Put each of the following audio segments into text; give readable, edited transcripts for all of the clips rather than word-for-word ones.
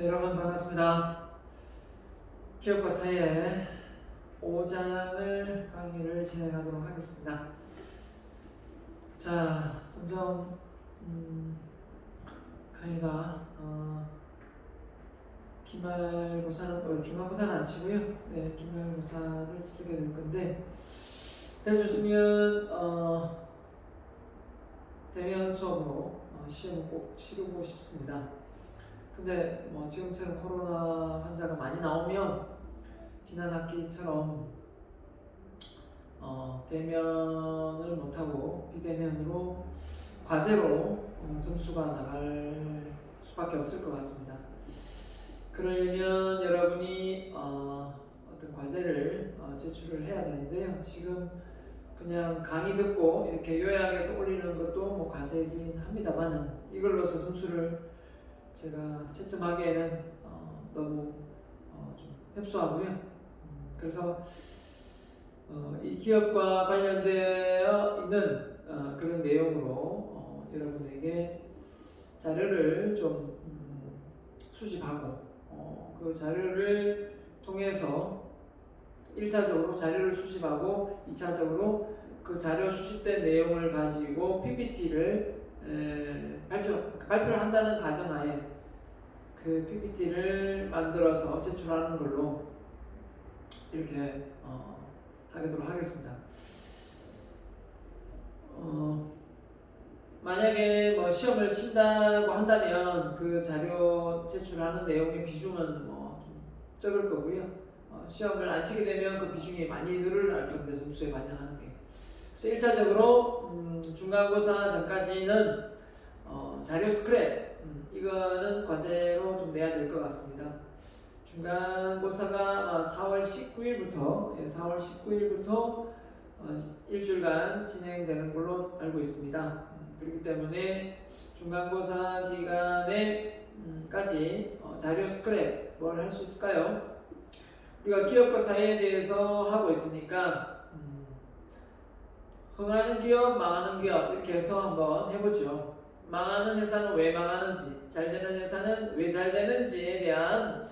네, 여러분 반갑습니다. 기업과 사회의 5장을 강의를 진행하도록 하겠습니다. 자, 점점 강의가 중간고사는 안 치고요. 네, 기말고사를 치르게 될 건데 될 수 있으면 대면 수업으로 시험을 꼭 치르고 싶습니다. 근데 지금처럼 코로나 환자가 많이 나오면 지난 학기처럼 대면을 못하고 비대면으로 과제로 점수가 나갈 수밖에 없을 것 같습니다. 그러려면 여러분이 어떤 과제를 제출을 해야 되는데요. 지금 그냥 강의 듣고 이렇게 요약해서 올리는 것도 과제이긴 합니다만은 이걸로서 점수를 제가 채점하기에는 너무 좀 협소하고요. 그래서 이 기업과 관련되어 있는 그런 내용으로 여러분에게 자료를 좀 수집하고 그 자료를 통해서 1차적으로 자료를 수집하고 2차적으로 그 자료 수집된 내용을 가지고 PPT를 발표를 한다는 가정하에 그 PPT를 만들어서 제출하는 걸로 이렇게 하도록 하겠습니다. 만약에 시험을 친다고 한다면 그 자료 제출하는 내용의 비중은 좀 적을 거고요. 시험을 안 치게 되면 그 비중이 많이 늘어날 건데 점수에 반영하는 게. 그래서 1차적으로 중간고사 전까지는 자료 스크랩 이거는 과제로 좀 내야 될 것 같습니다. 중간고사가 4월 19일부터 일주일간 진행되는 걸로 알고 있습니다. 그렇기 때문에 중간고사 기간에 까지 자료 스크랩 뭘 할 수 있을까요? 우리가 기업과 사회에 대해서 하고 있으니까 흥하는 기업, 망하는 기업 이렇게 해서 한번 해보죠. 망하는 회사는 왜 망하는지, 잘 되는 회사는 왜 잘 되는지에 대한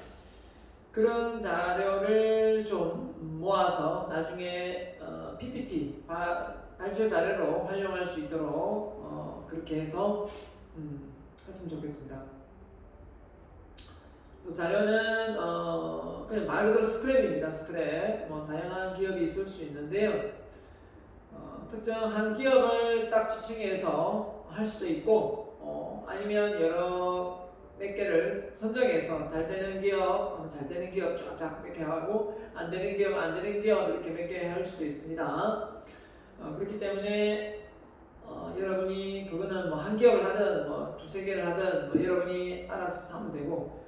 그런 자료를 좀 모아서 나중에 PPT 발표 자료로 활용할 수 있도록 그렇게 해서 했으면 좋겠습니다. 그 자료는 그냥 말 그대로 스크랩입니다. 스크랩. 다양한 기업이 있을 수 있는데요. 특정한 기업을 딱 지칭해서 할 수도 있고 아니면 몇 개를 선정해서 잘 되는 기업 쫙쫙 몇 개 하고 안 되는 기업 이렇게 몇 개 할 수도 있습니다. 그렇기 때문에 여러분이 그거는 한 기업을 하든 두세 개를 하든 여러분이 알아서 하면 되고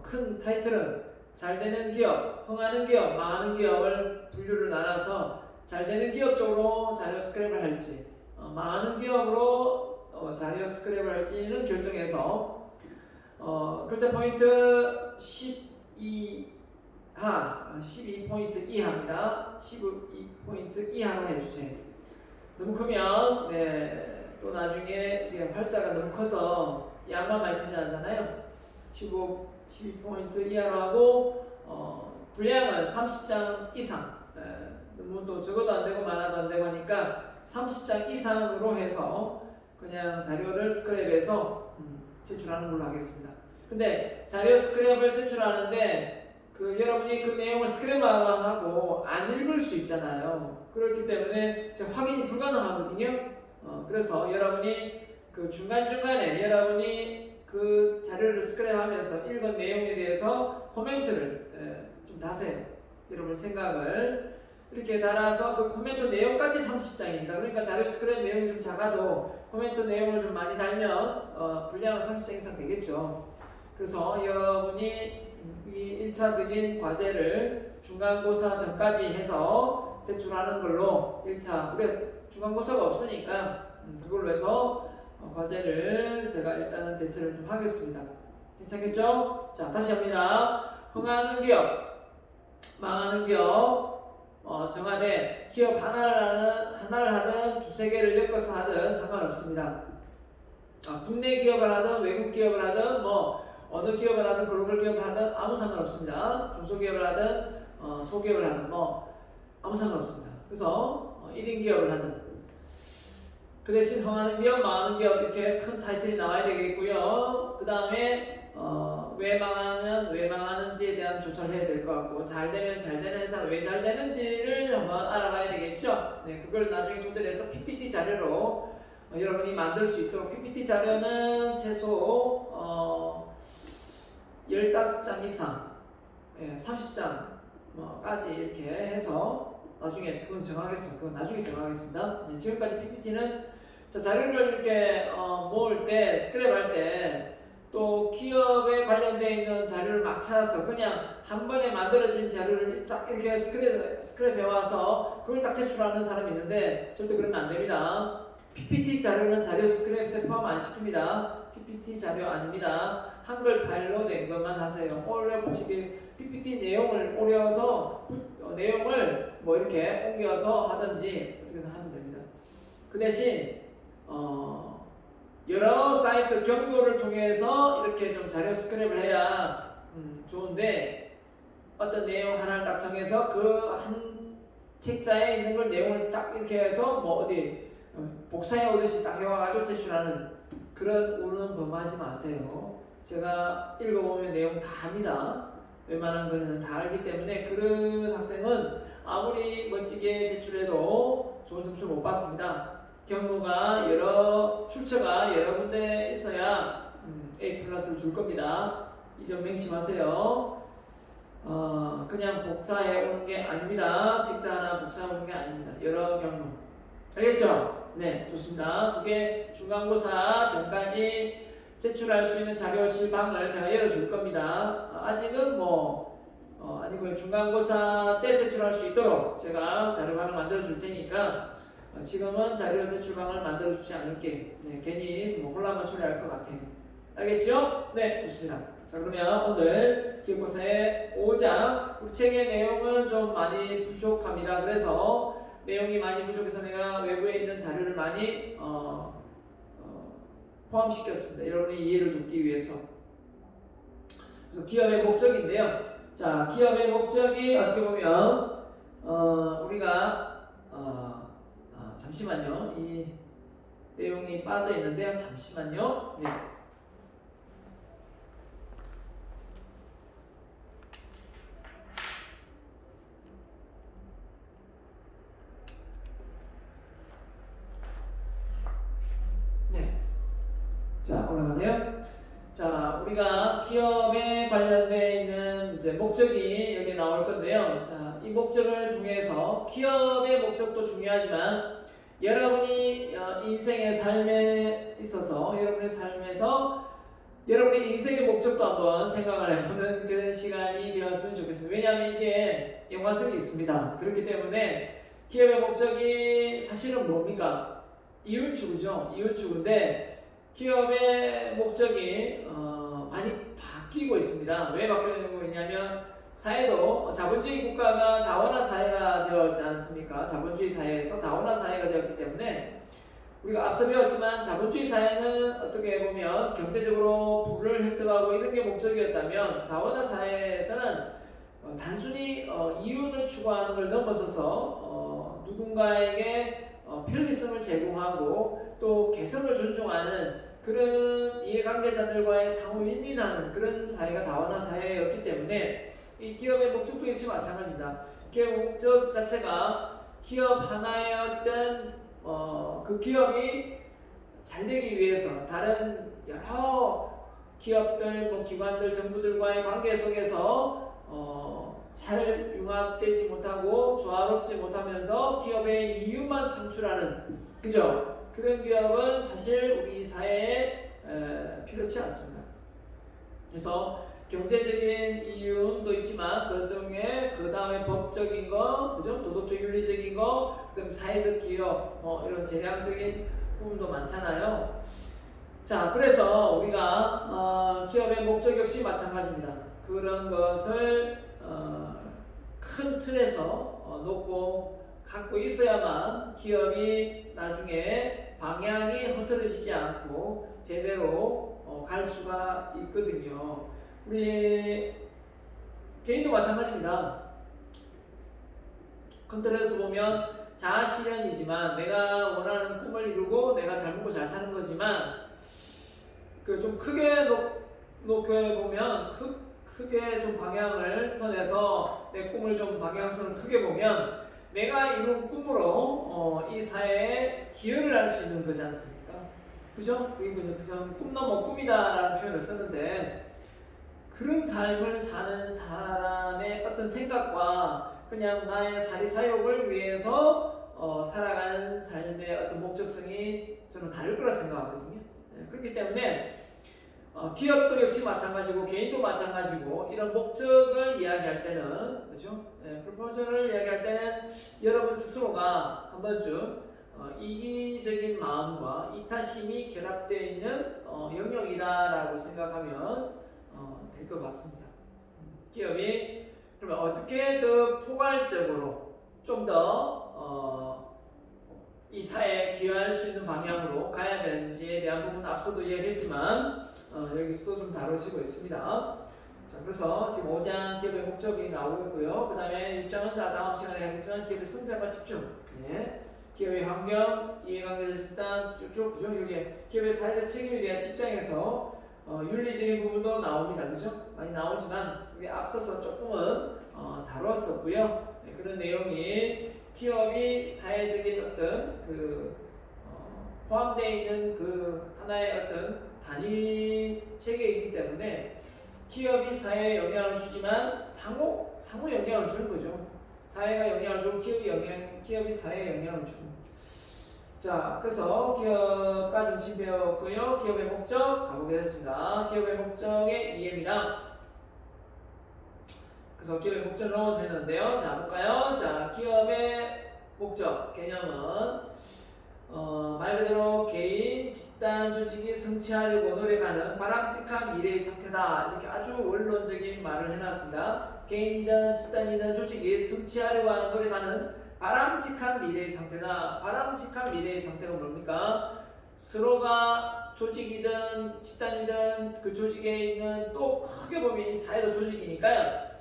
큰 타이틀은 잘 되는 기업, 흥하는 기업, 망하는 기업을 분류를 나눠서 잘 되는 기업 쪽으로 자료 스크랩을 할지 망하는 기업으로 자료 스크랩을 할지는 결정해서 글자 포인트 12포인트 이하입니다. 12포인트 이하로 해주세요. 너무 크면 또 나중에 이게 활자가 너무 커서 양만 많이 차지하잖아요. 12포인트 이하로 하고 분량은 30장 이상 너무 또 적어도 안되고 많아도 안되고 하니까 30장 이상으로 해서 그냥 자료를 스크랩해서 제출하는 걸로 하겠습니다. 근데 자료 스크랩을 제출하는데 여러분이 그 내용을 스크랩하고 안 읽을 수 있잖아요. 그렇기 때문에 확인이 불가능하거든요. 그래서 여러분이 그 중간중간에 여러분이 그 자료를 스크랩하면서 읽은 내용에 대해서 코멘트를 좀 다세요. 여러분 생각을 이렇게 달아서 그 코멘트 내용까지 30장입니다. 그러니까 자료 스크랩 내용이 좀 작아도 코멘트 내용을 좀 많이 달면 분량은 30장 이상 되겠죠. 그래서 여러분이 이 1차적인 과제를 중간고사 전까지 해서 제출하는 걸로 1차 우리가 중간고사가 없으니까 그걸로 해서 과제를 제가 일단은 대체를 좀 하겠습니다. 괜찮겠죠? 자, 다시 합니다. 흥하는 기업, 망하는 기업 정하되 기업 하나를 하든 두세 개를 엮어서 하든 상관없습니다. 국내 기업을 하든 외국 기업을 하든 어느 기업을 하든 글로벌 기업을 하든 아무 상관없습니다. 중소기업을 하든 소기업을 하든 뭐 아무 상관없습니다. 그래서 1인 기업을 하든 그 대신 흥하는 기업, 망하는 기업 이렇게 큰 타이틀이 나와야 되겠고요. 그 다음에 왜 망하는지에 대한 조사를 해야 될 것 같고, 잘 되면 잘 되는 회사 왜 잘 되는지를 한번 알아봐야 되겠죠. 네, 그걸 나중에 토대로 해서 PPT 자료로 여러분이 만들 수 있도록. PPT 자료는 최소 15장 이상, 30장까지 이렇게 해서 나중에 그건 정하겠습니다. 그건 나중에 정하겠습니다. 네, 지금까지 PPT는 자료를 이렇게 모을 때, 스크랩할 때 또 기업에 관련되어 있는 자료를 막 찾아서 그냥 한 번에 만들어진 자료를 딱 이렇게 스크랩해 와서 그걸 딱 제출하는 사람이 있는데 절대 그러면 안 됩니다. PPT 자료는 자료 스크랩에 포함 안 시킵니다. PPT 자료 아닙니다. 한글 파일로 된 것만 하세요. 오래 붙이기 PPT 내용을 오려서 내용을 뭐 이렇게 옮겨서 하든지 어떻게든 하면 됩니다. 그 대신 여러 사이트 경로를 통해서 이렇게 좀 자료 스크랩을 해야 좋은데, 어떤 내용 하나를 딱 정해서 그 한 책자에 있는 걸 내용을 딱 이렇게 해서 뭐 어디 복사해 오듯이 딱 해와가지고 제출하는 그런 우는 범하지 마세요. 제가 읽어보면 내용 다 합니다. 웬만한 거는 다 알기 때문에 그런 학생은 아무리 멋지게 제출해도 좋은 점수를 못 받습니다. 경로가 출처가 여러 군데 있어야 A 플러스를 줄 겁니다. 이 점 명심하세요. 그냥 복사해 오는 게 아닙니다. 책자 하나 복사해 오는 게 아닙니다. 여러 경로. 알겠죠? 네, 좋습니다. 그게 중간고사 전까지 제출할 수 있는 자료실 방을 제가 열어줄 겁니다. 아직은 아니고요. 중간고사 때 제출할 수 있도록 제가 자료방을 만들어 줄 테니까 지금은 자료 제출방을 만들어 주지 않을게. 네, 괜히 혼란만 초래할 것 같아요. 알겠죠? 네, 좋습니다. 자, 그러면 오늘 기억고사의 5장 우리 책의 내용은 좀 많이 부족합니다. 그래서 내용이 많이 부족해서 내가 외부에 있는 자료를 많이 포함시켰습니다. 여러분이 이해를 돕기 위해서. 그래서 기업의 목적인데요. 자, 기업의 목적이 어떻게 보면 우리가 잠시만요. 이 내용이 빠져 있는데요. 잠시만요. 네. 자, 올라가네요. 자, 우리가 기업에 관련되어 있는 이제 목적이 여기 나올 건데요. 자, 이 목적을 통해서 기업의 목적도 중요하지만 여러분이 인생의 삶에 있어서 여러분의 삶에서 여러분의 인생의 목적도 한번 생각을 해보는 그런 시간이 되었으면 좋겠습니다. 왜냐하면 이게 연관성이 있습니다. 그렇기 때문에 기업의 목적이 사실은 뭡니까? 이윤추구죠. 이윤추구인데 기업의 목적이 많이 바뀌고 있습니다. 왜 바뀌고 있냐면 사회도 자본주의 국가가 다원화 사회가 되었지 않습니까? 자본주의 사회에서 다원화 사회가 되었기 때문에 우리가 앞서 배웠지만 자본주의 사회는 어떻게 보면 경제적으로 부를 획득하고 이런 게 목적이었다면 다원화 사회에서는 단순히 이윤을 추구하는 걸 넘어서서 누군가에게 편리성을 제공하고 또 개성을 존중하는 그런 이해관계자들과의 상호 윈윈하는 그런 사회가 다원화 사회였기 때문에 이 기업의 목적도 역시 마찬가지입니다. 기업 목적 자체가 기업 하나의 어떤 그 기업이 잘 되기 위해서 다른 여러 기업들, 기관들, 정부들과의 관계 속에서 잘 융합되지 못하고 조화롭지 못하면서 기업의 이윤만 창출하는, 그죠? 그런 기업은 사실 우리 사회에 필요치 않습니다. 그래서 경제적인 이윤도 있지만 그 중에 그 다음에 법적인 거, 그죠? 도덕적 윤리적인 거, 그다음 사회적 기업, 이런 재량적인 부분도 많잖아요. 자, 그래서 우리가 기업의 목적 역시 마찬가지입니다. 그런 것을 큰 틀에서 놓고 갖고 있어야만 기업이 나중에 방향이 흐트러지지 않고 제대로 갈 수가 있거든요. 우리 개인도 마찬가지입니다. 컨트롤에서 보면 자아실현이지만 내가 원하는 꿈을 이루고 내가 잘 먹고 잘 사는 거지만 그 좀 크게 놓게 보면 크게 좀 방향을 턴해서 내 꿈을 좀 방향성을 크게 보면 내가 이룬 꿈으로 이 사회에 기여를 할 수 있는 거지 않습니까? 그죠? 그냥 꿈 넘어 꿈이다라는 표현을 썼는데 그런 삶을 사는 사람의 어떤 생각과 그냥 나의 사리사욕을 위해서 살아가는 삶의 어떤 목적성이 저는 다를 거라 생각하거든요. 그렇기 때문에 기업도 역시 마찬가지고 개인도 마찬가지고 이런 목적을 이야기할 때는 그렇죠? 프로포즈를 이야기할 때는 여러분 스스로가 한 번쯤 이기적인 마음과 이타심이 결합되어 있는 영역이다라고 생각하면 될 것 같습니다. 기업이 그러면 어떻게 더 포괄적으로 좀 더 이 사회에 기여할 수 있는 방향으로 가야 되는지에 대한 부분은 앞서도 이야기했지만 여기서도 좀 다뤄지고 있습니다. 자, 그래서 지금 5장 기업의 목적이 나오고 있고요. 그 다음에 6장은 다음 시간에 하겠지만 기업의 성장과 집중, 기업의 환경, 이해관계자 집단 쭉쭉 그죠? 여기 기업의 사회적 책임에 대한 10장에서 윤리적인 부분도 나옵니다. 그죠? 많이 나오지만 우리 앞서서 조금은 다뤘었고요. 그런 내용이 기업이 사회적인 어떤 포함되어 있는 그 하나의 어떤 단위 체계이기 때문에 기업이 사회에 영향을 주지만 상호 영향을 주는 거죠. 사회가 영향을 주고 기업이 사회에 영향을 주고. 자, 그래서 기업과 정신 배웠고요. 기업의 목적 가보겠습니다. 기업의 목적의 이해입니다. 그래서 기업의 목적으로 되는데요. 자, 볼까요? 자, 기업의 목적 개념은 말 그대로 개인, 집단, 조직이 성취하려고 노력하는 바람직한 미래의 상태다. 이렇게 아주 원론적인 말을 해놨습니다. 개인이든 집단이든 조직이 성취하려고 노력하는 바람직한 미래의 상태다. 바람직한 미래의 상태가 뭡니까? 서로가 조직이든 집단이든 그 조직에 있는 또 크게 보면 이 사회도 조직이니까요.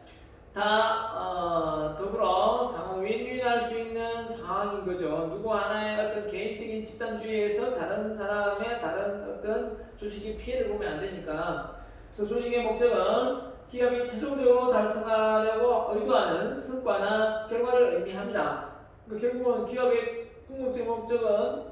다 더불어 상호 윈윈할 수 있는 상황인 거죠. 누구 하나의 어떤 개인적인 집단주의에서 다른 사람의 다른 어떤 조직이 피해를 보면 안 되니까. 그래서 조직의 목적은 기업이 최종적으로 달성하려고 의도하는 성과나 결과를 의미합니다. 결국은 기업의 궁극적 목적은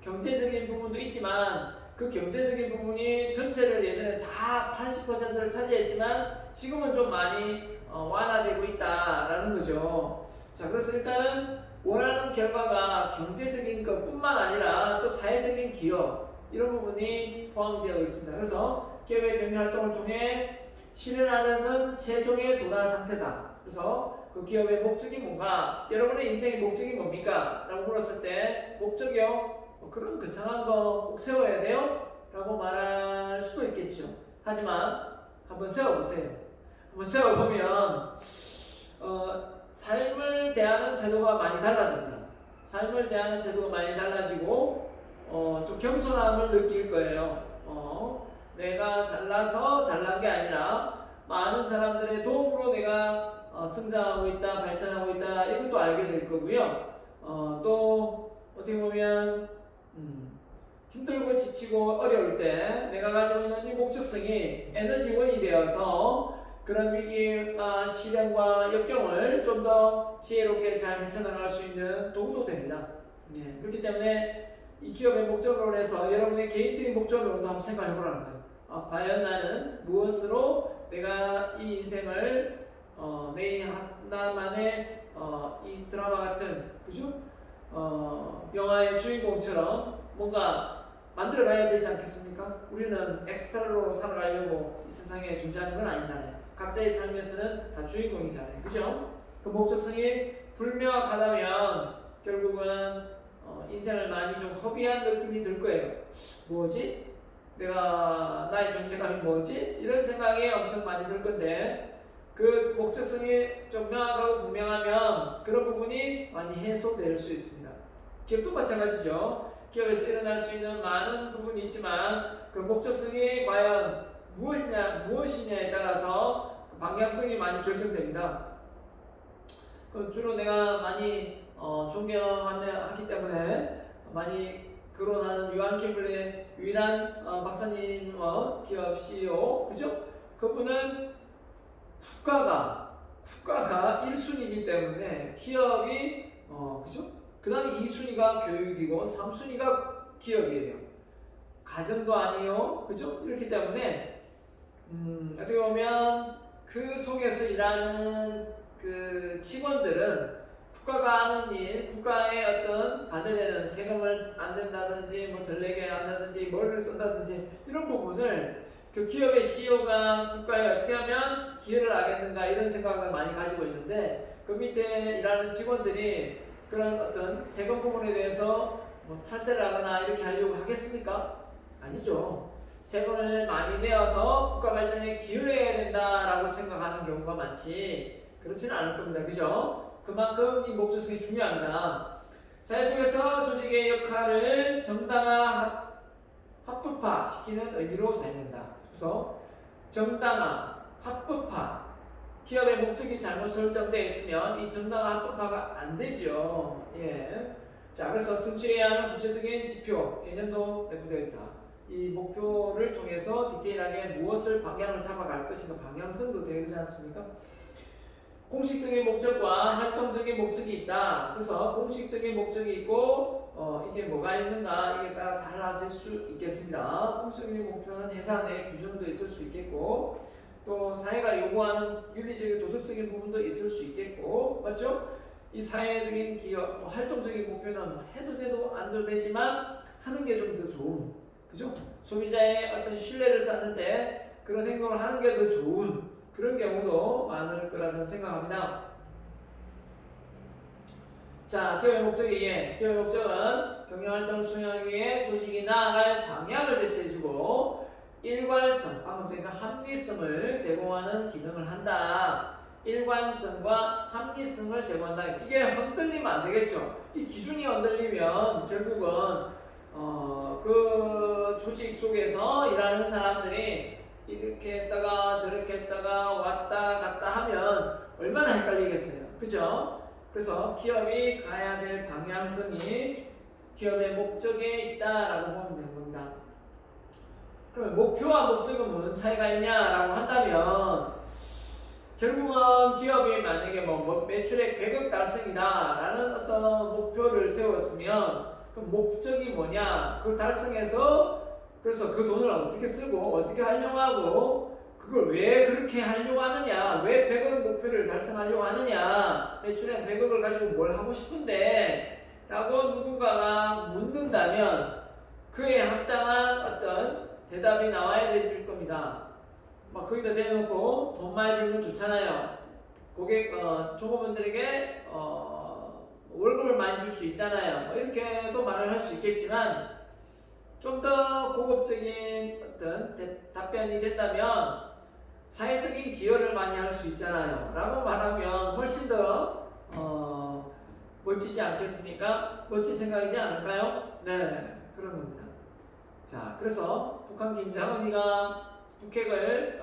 경제적인 부분도 있지만 그 경제적인 부분이 전체를 예전에 다 80%를 차지했지만 지금은 좀 많이 완화되고 있다라는 거죠. 자, 그래서 일단은 원하는 결과가 경제적인 것뿐만 아니라 또 사회적인 기여 이런 부분이 포함이 되어 있습니다. 그래서 기업의 경영 활동을 통해 실현하려는 최종의 도달 상태다. 그래서 그 기업의 목적이 뭔가, 여러분의 인생의 목적이 뭡니까? 라고 물었을 때 목적이요? 그런 거창한 거 꼭 세워야 돼요? 라고 말할 수도 있겠죠. 하지만 한번 세워보세요. 한번 세워보면 삶을 대하는 태도가 많이 달라집니다. 삶을 대하는 태도가 많이 달라지고 좀 겸손함을 느낄 거예요. 내가 잘나서 잘난 게 아니라 많은 사람들의 도움으로 내가 성장하고 있다, 발전하고 있다, 이것도 알게 될 거고요. 또 어떻게 보면 힘들고 지치고 어려울 때 내가 가지고 있는 이 목적성이 에너지원이 되어서 그런 위기나 시련과 역경을 좀 더 지혜롭게 잘 헤쳐나갈 수 있는 도구도 됩니다. 그렇기 때문에 이 기업의 목적으로 해서 여러분의 개인적인 목적으로도 한번 생각해 보라는 거예요. 과연 나는 무엇으로 내가 이 인생을 내 하나만의 이 드라마 같은 그죠? 영화의 주인공처럼 뭔가 만들어가야 되지 않겠습니까? 우리는 엑스트라로 살아가려고 이 세상에 존재하는 건 아니잖아요. 각자의 삶에서는 다 주인공이잖아요. 그죠? 그 목적성이 불명확하다면 결국은 인생을 많이 좀 허비한 느낌이 들 거예요. 뭐지? 나의 존재감이 뭐지? 이런 생각이 엄청 많이 들 건데 그 목적성이 좀 명확하고 분명하면 그런 부분이 많이 해소될 수 있습니다. 기업도 마찬가지죠. 기업에서 일어날 수 있는 많은 부분이 있지만 그 목적성이 과연 무엇이냐에 따라서 그 방향성이 많이 결정됩니다. 그 주로 내가 많이 존경하기 때문에 많이 거론하는 요한 케블레의 유일한 박사님 기업 CEO, 그죠? 그분은 국가가 1순위이기 때문에 기업이 그죠? 그 다음에 2순위가 교육이고 3순위가 기업이에요. 가정도 아니요, 그죠? 이렇기 때문에 어떻게 보면 그 속에서 일하는 그 직원들은 국가가 하는 일, 국가의 어떤 반대되는 세금을 안 낸다든지 덜 내게 한다든지 뭐를 쓴다든지 이런 부분을 그 기업의 CEO가 국가에 어떻게 하면 기여를 하겠는가 이런 생각을 많이 가지고 있는데 그 밑에 일하는 직원들이 그런 어떤 세금 부분에 대해서 탈세를 하거나 이렇게 하려고 하겠습니까? 아니죠. 세금을 많이 내어서 국가 발전에 기여해야 된다라고 생각하는 경우가 많지 그렇지는 않을 겁니다. 그죠? 그만큼 이 목적성이 중요합니다. 사회 속에서 조직의 역할을 정당화, 합법화 시키는 의미로 사용된다. 그래서 정당화, 합법화, 기업의 목적이 잘못 설정되어 있으면 이 정당화, 합법화가 안 되죠. 예. 자, 그래서 성취해야 하는 구체적인 지표, 개념도 내포되어 있다. 이 목표를 통해서 디테일하게 무엇을 방향을 잡아갈 것인가 방향성도 되지 않습니까? 공식적인 목적과 활동적인 목적이 있다. 그래서 공식적인 목적이 있고 이게 뭐가 있는가 이게 따라 달라질 수 있겠습니다. 공식적인 목표는 회사 내 규정도 있을 수 있겠고 또 사회가 요구하는 윤리적인 도덕적인 부분도 있을 수 있겠고 맞죠? 이 사회적인 기업 활동적인 목표는 해도 돼도 안 돼도 되지만 하는 게 좀 더 좋은 그죠? 소비자의 어떤 신뢰를 쌓는데 그런 행동을 하는 게 더 좋은 그런 경우도 많을 거라 저는 생각합니다. 자, 기업의 목적이 기업의 목적은 경영활동을 수행하기 위해 조직이 나아갈 방향을 제시해주고 일관성, 방금 전에 합리성을 제공하는 기능을 한다. 일관성과 합리성을 제공한다. 이게 흔들리면 안 되겠죠. 이 기준이 흔들리면 결국은 그 조직 속에서 일하는 사람들이 이렇게 했다가 저렇게 했다가 왔다 갔다 하면 얼마나 헷갈리겠어요. 그죠? 그래서 기업이 가야 될 방향성이 기업의 목적에 있다라고 보면 되는 겁니다. 그러면 목표와 목적은 무슨 차이가 있냐라고 한다면 결국은 기업이 만약에 매출액 100억 달성이다라는 어떤 목표를 세웠으면 그 목적이 뭐냐? 그걸 달성해서 그래서 그 돈을 어떻게 쓰고 어떻게 활용하고 그걸 왜 그렇게 하려고 하느냐? 왜 100억 목표를 달성하려고 하느냐? 매출액 100억을 가지고 뭘 하고 싶은데? 라고 누군가가 묻는다면 그에 합당한 어떤 대답이 나와야 될 겁니다. 막 거기다 대놓고 돈 많이 벌면 좋잖아요. 고객 종업원들에게 월급을 많이 줄 수 있잖아요. 이렇게도 말을 할 수 있겠지만 좀 더 고급적인 어떤 답변이 된다면 사회적인 기여를 많이 할 수 있잖아요. 라고 말하면 훨씬 더 멋지지 않겠습니까? 멋진 생각이지 않을까요? 네, 그런 겁니다. 자, 그래서 북한 김정은이가 북핵을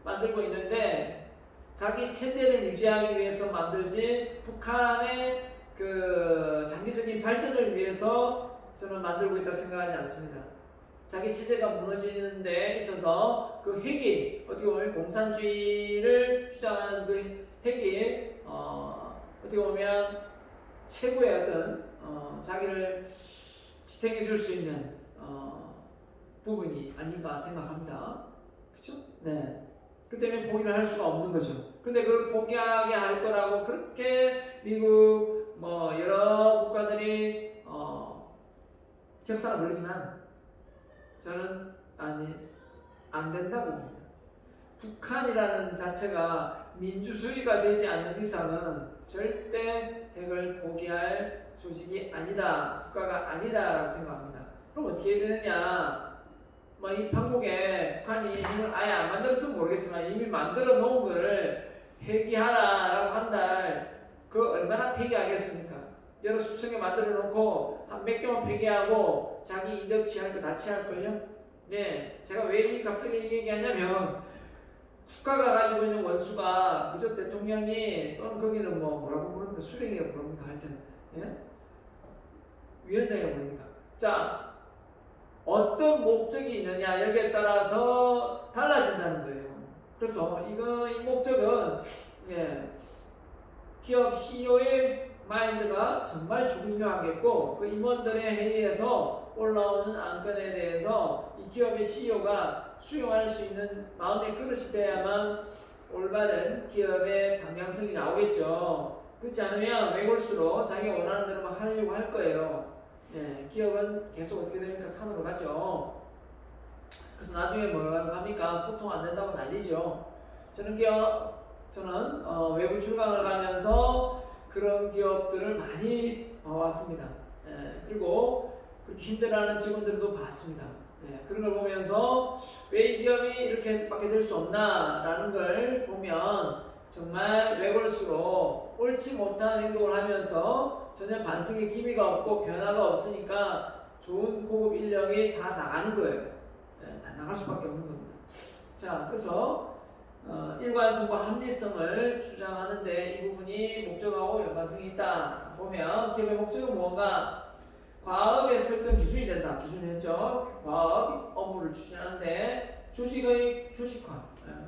만들고 있는데 자기 체제를 유지하기 위해서 만들지 북한의 그 장기적인 발전을 위해서 저는 만들고 있다고 생각하지 않습니다. 자기 체제가 무너지는 데 있어서 그 핵이 어떻게 보면 공산주의를 주장하는 그 핵이 어떻게 보면 최고의 어떤 자기를 지탱해 줄 수 있는 부분이 아닌가 생각합니다. 그렇죠? 네. 그 때문에 포기를 할 수가 없는 거죠. 근데 그걸 포기하게 할 거라고 그렇게 미국 여러 국가들이 협상을 벌이지만 저는 안 된다고 봅니다. 북한이라는 자체가 민주주의가 되지 않는 이상은 절대 핵을 포기할 조직이 아니다, 국가가 아니다라고 생각합니다. 그럼 어떻게 해야 되느냐? 이 판국에 북한이 핵을 아예 안 만들었으면 모르겠지만 이미 만들어 놓은 걸 폐기하라라고 한달 그 얼마나 폐기하겠습니까? 여러 수천 개 만들어 놓고 한 몇 개만 폐기하고 자기 이득 취할 거 다 취할걸요? 네, 제가 왜 갑자기 이 얘기하냐면 국가가 가지고 있는 원수가 그저 대통령이 또는 거기는 뭐라고 부릅니까? 수령이라고 부릅니까? 하여튼 예? 위원장이라고 부릅니까? 자, 어떤 목적이 있느냐 여기에 따라서 달라진다는 거예요. 그래서 이 목적은 예, 기업 CEO의 마인드가 정말 중요하겠고 그 임원들의 회의에서 올라오는 안건에 대해서 이 기업의 CEO가 수용할 수 있는 마음의 그릇이 돼야만 올바른 기업의 방향성이 나오겠죠. 그렇지 않으면 외골수로 자기가 원하는 대로 막 하려고 할 거예요. 네, 기업은 계속 어떻게 됩니까? 산으로 가죠. 그래서 나중에 뭐라고 합니까? 소통 안 된다고 난리죠. 저는 외부 출강을 가면서 그런 기업들을 많이 봐왔습니다. 예, 그리고 그렇게 힘들어하는 직원들도 봤습니다. 예, 그런 걸 보면서 왜 이 기업이 이렇게밖에 될 수 없나라는 걸 보면 정말 외골수로 옳지 못한 행동을 하면서 전혀 반성의 기미가 없고 변화가 없으니까 좋은 고급 인력이 다 나가는 거예요. 예, 다 나갈 수밖에 없는 겁니다. 자, 그래서 일관성과 합리성을 주장하는데 이 부분이 목적하고 연관성이 있다. 보면 기업의 목적은 무언가? 과업의 설정 기준이 된다. 기준이었죠. 과업 업무를 추진하는데 조직화,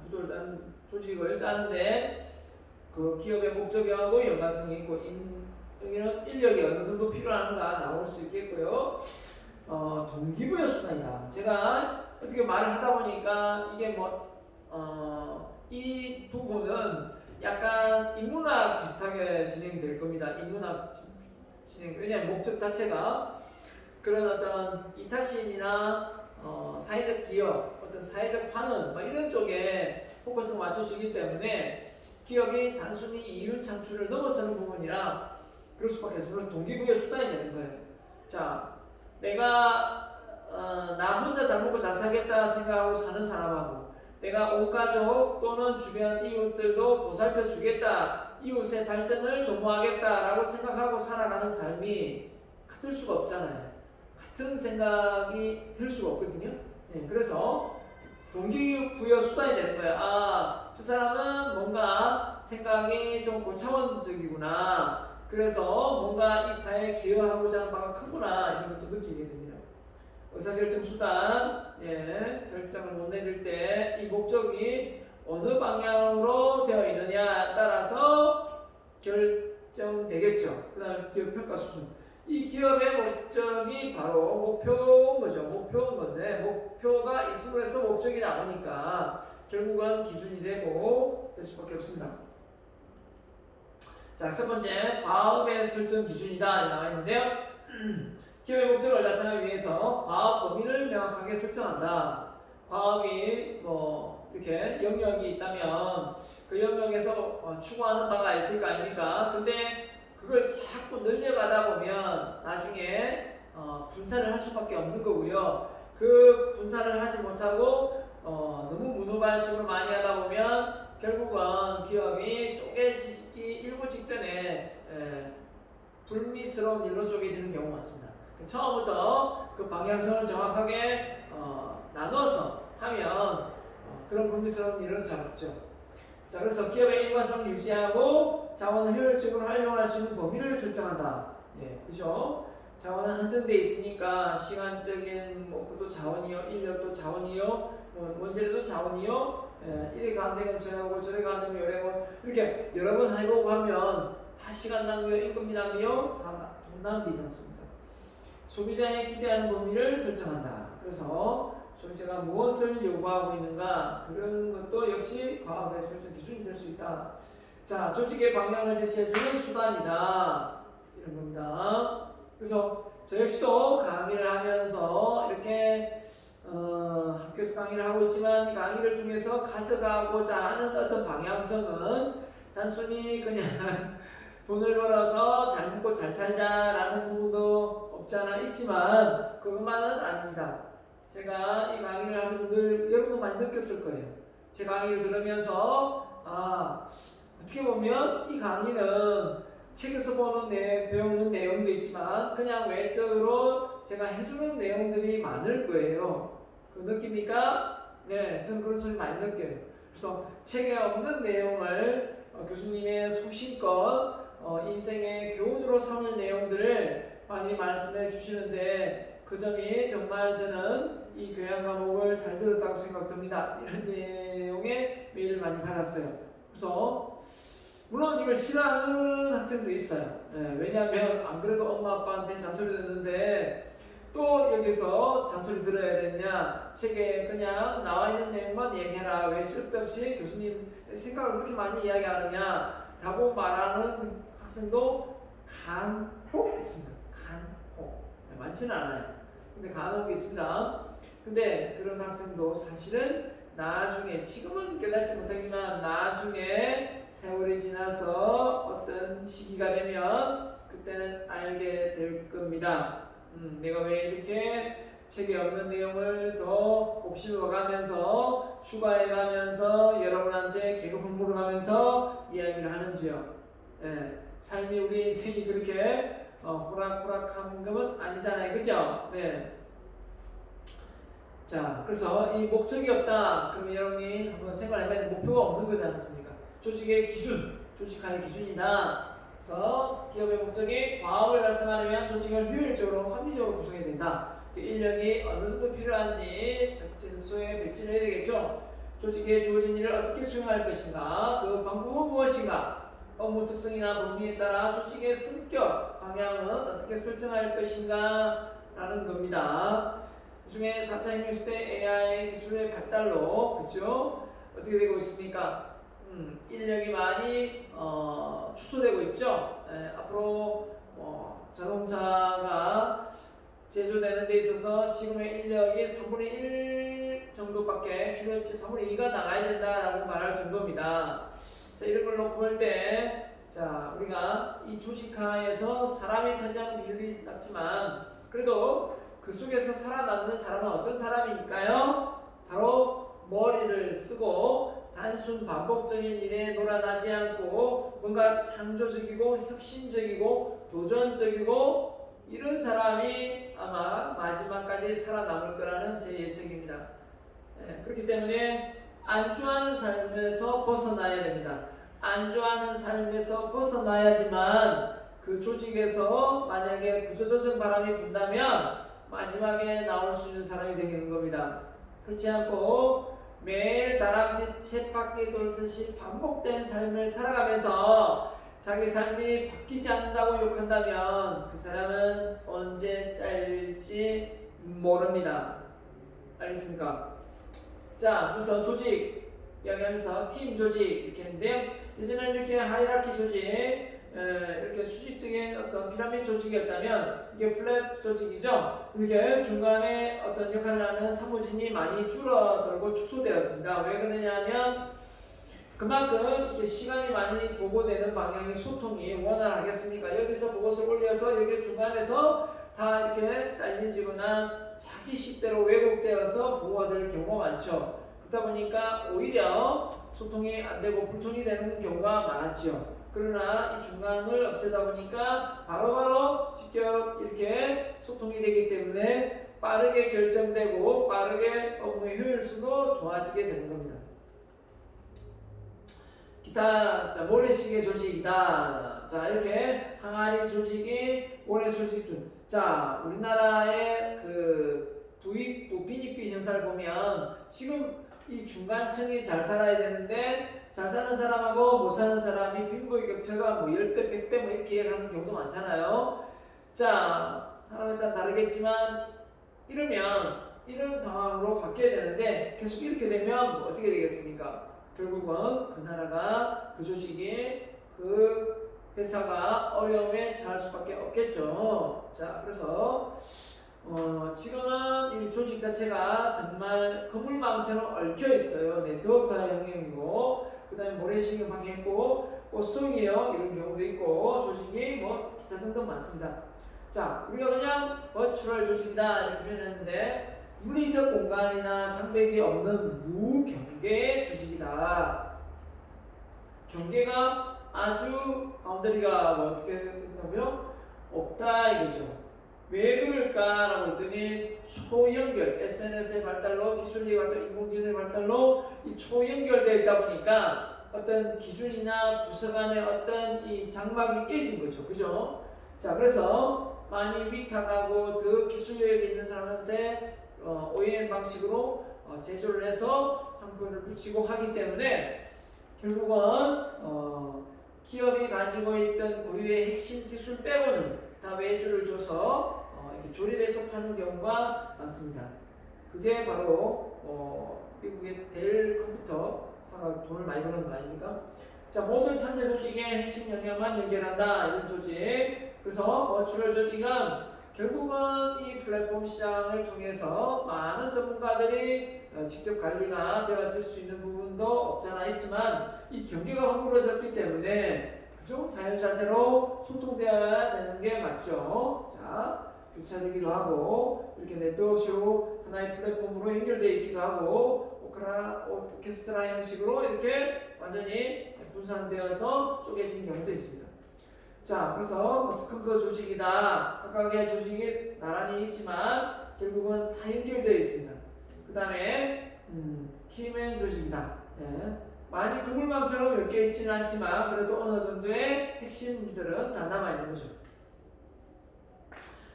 구조를 짠 조직을 짜는데 그 기업의 목적하고 연관성이 있고 여기는 인력이 어느 정도 필요한가 나올 수 있겠고요. 동기부여 수단이다. 제가 어떻게 말을 하다 보니까 이게 이 부분은 약간 인문학 비슷하게 진행될 겁니다. 인문학 진행. 왜냐하면 목적 자체가 그런 어떤 이타심이나 사회적 기업, 어떤 사회적 환원 이런 쪽에 포커스가 맞춰지기 때문에 기업이 단순히 이윤 창출을 넘어서는 부분이라 그럴 수밖에 없어요. 그래서 동기부여 수단이 되는 거예요. 자, 내가 나 혼자 잘 먹고 잘 살겠다 생각하고 사는 사람하고 내가 온 가족 또는 주변 이웃들도 보살펴 주겠다, 이웃의 발전을 도모하겠다라고 생각하고 살아가는 삶이 같을 수가 없잖아요. 같은 생각이 들 수가 없거든요. 네, 그래서 동기부여 수단이 되는 거예요. 아, 저 사람은 뭔가 생각이 좀 고차원적이구나. 그래서 뭔가 이 사회에 기여하고자 하는 바가 크구나. 이런 것도 느끼게 됩니다. 의사결정 수단, 결정을 못 내릴 때 이 목적이 어느 방향으로 되어 있느냐에 따라서 결정되겠죠. 그 다음에 기업 평가 수준. 이 기업의 목적이 바로 목표인 거죠. 목표인 건데 목표가 있음으로 해서 목적이 나오니까 결국은 기준이 되고 될 수밖에 없습니다. 자, 첫 번째 과업의 설정 기준이다 나와 있는데요. 기업의 목적을 달성하기 위해서 과업 범위를 명확하게 설정한다. 과업이 이렇게 영역이 있다면 그 영역에서 추구하는 바가 있을 거 아닙니까? 근데 그걸 자꾸 늘려가다 보면 나중에 분산을 할 수밖에 없는 거고요. 그 분산을 하지 못하고 너무 문호발식으로 많이 하다 보면 결국은 기업이 쪼개지기 일보 직전에 불미스러운 일로 쪼개지는 경우가 많습니다. 처음부터 그 방향성을 정확하게 나눠서 하면 그런 불미스러운 일은 잘 없죠. 자, 그래서 기업의 일관성을 유지하고 자원을 효율적으로 활용할 수 있는 범위를 설정한다. 예, 그죠? 자원은 한정돼 있으니까 시간적인 것도 자원이요, 인력도 자원이요, 원재료도 자원이요. 이래가 안 되면 저래고 저래가 안 되면 요래고 이렇게 여러 번 해보고 하면 다 시간 낭비요, 임금비 낭비요, 다 돈 낭비지 않습니까? 소비자의 기대하는 범위를 설정한다. 그래서 소비자가 무엇을 요구하고 있는가 그런 것도 역시 과업의 설정 기준이 될 수 있다. 자, 조직의 방향을 제시해주는 수단이다. 이런 겁니다. 그래서 저 역시도 강의를 하면서 이렇게 학교에서 강의를 하고 있지만 이 강의를 통해서 가져가고자 하는 어떤 방향성은 단순히 그냥 돈을 벌어서 잘 먹고 잘 살자라는 부분도 없지 않아 있지만 그것만은 아닙니다. 제가 이 강의를 하면서 늘 여러분도 많이 느꼈을 거예요. 제 강의를 들으면서 어떻게 보면 이 강의는 책에서 배우는 내용도 있지만 그냥 외적으로 제가 해주는 내용들이 많을 거예요. 그 느낍니까? 네, 저는 그런 소리 많이 느껴요. 그래서 책에 없는 내용을 교수님의 소신껏 인생의 교훈으로 삼을 내용들을 많이 말씀해 주시는데 그 점이 정말 저는 이 교양 과목을 잘 들었다고 생각됩니다. 이런 내용의 메일을 많이 받았어요. 그래서 물론 이걸 싫어하는 학생도 있어요. 네, 왜냐하면 안 그래도 엄마 아빠한테 잔소리 듣는데 또 여기서 잔소리 들어야 되냐, 책에 그냥 나와 있는 내용만 얘기해라, 왜 쓸데없이 교수님 생각을 그렇게 많이 이야기하느냐 라고 말하는 학생도 간혹 있습니다. 간혹. 네, 많지는 않아요. 근데 간혹 있습니다. 근데 그런 학생도 사실은 나중에, 지금은 깨닫지 못하지만 나중에 세월이 지나서 어떤 시기가 되면 그때는 알게 될 겁니다. 내가 왜 이렇게 책에 없는 내용을 더 곱씹어가면서 추가해가면서 여러분한테 계급을 물어가면서 이야기를 하는지요. 예, 삶이 우리 인생이 그렇게 호락호락한 것은 아니잖아요. 그죠? 네. 자, 그래서 이 목적이 없다. 그럼 여러분이 한번 생각해봐야 되는 목표가 없는 거지 않습니까? 조직의 기준, 조직하는 기준이다. 그래서 기업의 목적이 과업을 달성하려면 조직을 효율적으로 합리적으로 구성해야 된다. 그 인력이 어느 정도 필요한지 적재적소에 배치를 해야 되겠죠. 조직에 주어진 일을 어떻게 수행할 것인가, 그 방법은 무엇인가, 업무 특성이나 범위에 따라 조직의 성격, 방향은 어떻게 설정할 것인가 라는 겁니다. 그 중에 4차 혁명 시대 AI 기술의 발달로 그죠? 어떻게 되고 있습니까? 인력이 많이 축소되고 있죠. 앞으로 자동차가 제조되는 데 있어서 지금의 인력이 3분의 1 정도밖에 필요치 3분의 2가 나가야 된다라고 말할 정도입니다. 자, 이런 걸 놓고 볼 때, 자, 우리가 이 조직화에서 사람이 차지하는 비율이 낮지만 그래도 그 속에서 살아남는 사람은 어떤 사람이니까요? 바로 머리를 쓰고 단순 반복적인 일에 놀아나지 않고 뭔가 창조적이고 혁신적이고 도전적이고 이런 사람이 아마 마지막까지 살아남을 거라는 제 예측입니다. 그렇기 때문에 안주하는 삶에서 벗어나야 됩니다. 안주하는 삶에서 벗어나야지만 그 조직에서 만약에 구조조정 바람이 분다면 마지막에 나올 수 있는 사람이 되는 겁니다. 그렇지 않고 매일 다람쥐 쳇바퀴 돌듯이 반복된 삶을 살아가면서 자기 삶이 바뀌지 않는다고 욕한다면 그 사람은 언제 잘릴지 모릅니다. 알겠습니까? 자, 그래서 조직 이야기하면서 팀 조직 이렇게 했는데요. 예전에는 이렇게 하이라키 조직, 이렇게 수직적인 어떤 피라미드 조직이었다면 이게 플랫 조직이죠. 이렇게 중간에 어떤 역할을 하는 참모진이 많이 줄어들고 축소되었습니다. 왜 그러냐면 그만큼 이게 시간이 많이 보고되는 방향의 소통이 원활하겠습니까? 여기서 보고서를 올려서 여기 중간에서 다 이렇게 잘리지거나 자기 식대로 왜곡되어서 보고가 될 경우가 많죠. 그러다 보니까 오히려 소통이 안 되고 불통이 되는 경우가 많았죠. 그러나 이 중간을 없애다 보니까 바로바로 직접 이렇게 소통이 되기 때문에 빠르게 결정되고 빠르게 업무의 효율성도 좋아지게 되는 겁니다. 기타, 자, 모래시계 조직이다. 자, 이렇게 항아리 조직이 모래 조직 중. 자, 우리나라의 그 부익부 빈익빈 현상을 보면 지금 이 중간층이 잘 살아야 되는데 잘 사는 사람하고 못 사는 사람이 빈부의 격차가 뭐 10배, 100배 뭐 이렇게 하는 경우도 많잖아요. 자, 사람에 따라 다르겠지만 이러면 이런 상황으로 바뀌어야 되는데 계속 이렇게 되면 뭐 어떻게 되겠습니까? 결국은 그 나라가 그 조직이 그 회사가 어려움에 처할 수밖에 없겠죠. 자, 그래서 지금은 이 조직 자체가 정말 그물망처럼 얽혀 있어요. 네트워크화 영역이고, 그 다음에 모래시계 방향이고, 꽃송이형 이런 경우도 있고, 조직이 뭐 기타 등등 많습니다. 자, 우리가 그냥 버추얼 조직이다 이렇게 표현했는데 물리적 공간이나 장벽이 없는 무경계 조직이다. 경계가 아주 바운더리가 뭐 어떻게 된다고요? 없다 이거죠. 왜 그럴까라고 했더니 초연결, SNS의 발달로, 기술의 발달, 인공지능의 발달로 이 초연결되어 있다 보니까 어떤 기준이나 부서 간의 어떤 이 장막이 깨진 거죠. 그죠? 자, 그래서 많이 위탁하고 더 기술력이 있는 사람한테 OEM 방식으로 제조를 해서 상품을 붙이고 하기 때문에 결국은 기업이 가지고 있던 고유의 핵심 기술 빼고는 다 외주를 줘서 이렇게 조립해서 파는 경우가 많습니다. 그게 바로 미국의 델 컴퓨터사가 돈을 많이 버는 거 아닙니까? 자, 모든 창제 조직의 핵심 역량만 연결한다 이런 조직. 그래서 버추얼 조직은 결국은 이 플랫폼 시장을 통해서 많은 전문가들이 직접 관리가 되어질 수 있는 부분도 없잖아 있지만 이 경계가 허물어졌기 때문에 그죠? 자연자재로 소통되어야 되는 게 맞죠. 자, 교차되기도 하고 이렇게 네트워크로 하나의 플랫폼으로 연결되어 있기도 하고 오케스트라 형식으로 이렇게 완전히 분산되어서 쪼개진 경우도 있습니다. 자, 그래서 스컹크 조직이다. 각각의 조직이 나란히 있지만 결국은 다 연결되어 있습니다. 그 다음에 키맨 조직이다. 예. 많이 그물망처럼 몇 개 있지는 않지만 그래도 어느 정도의 핵심들은 다 남아있는 거죠.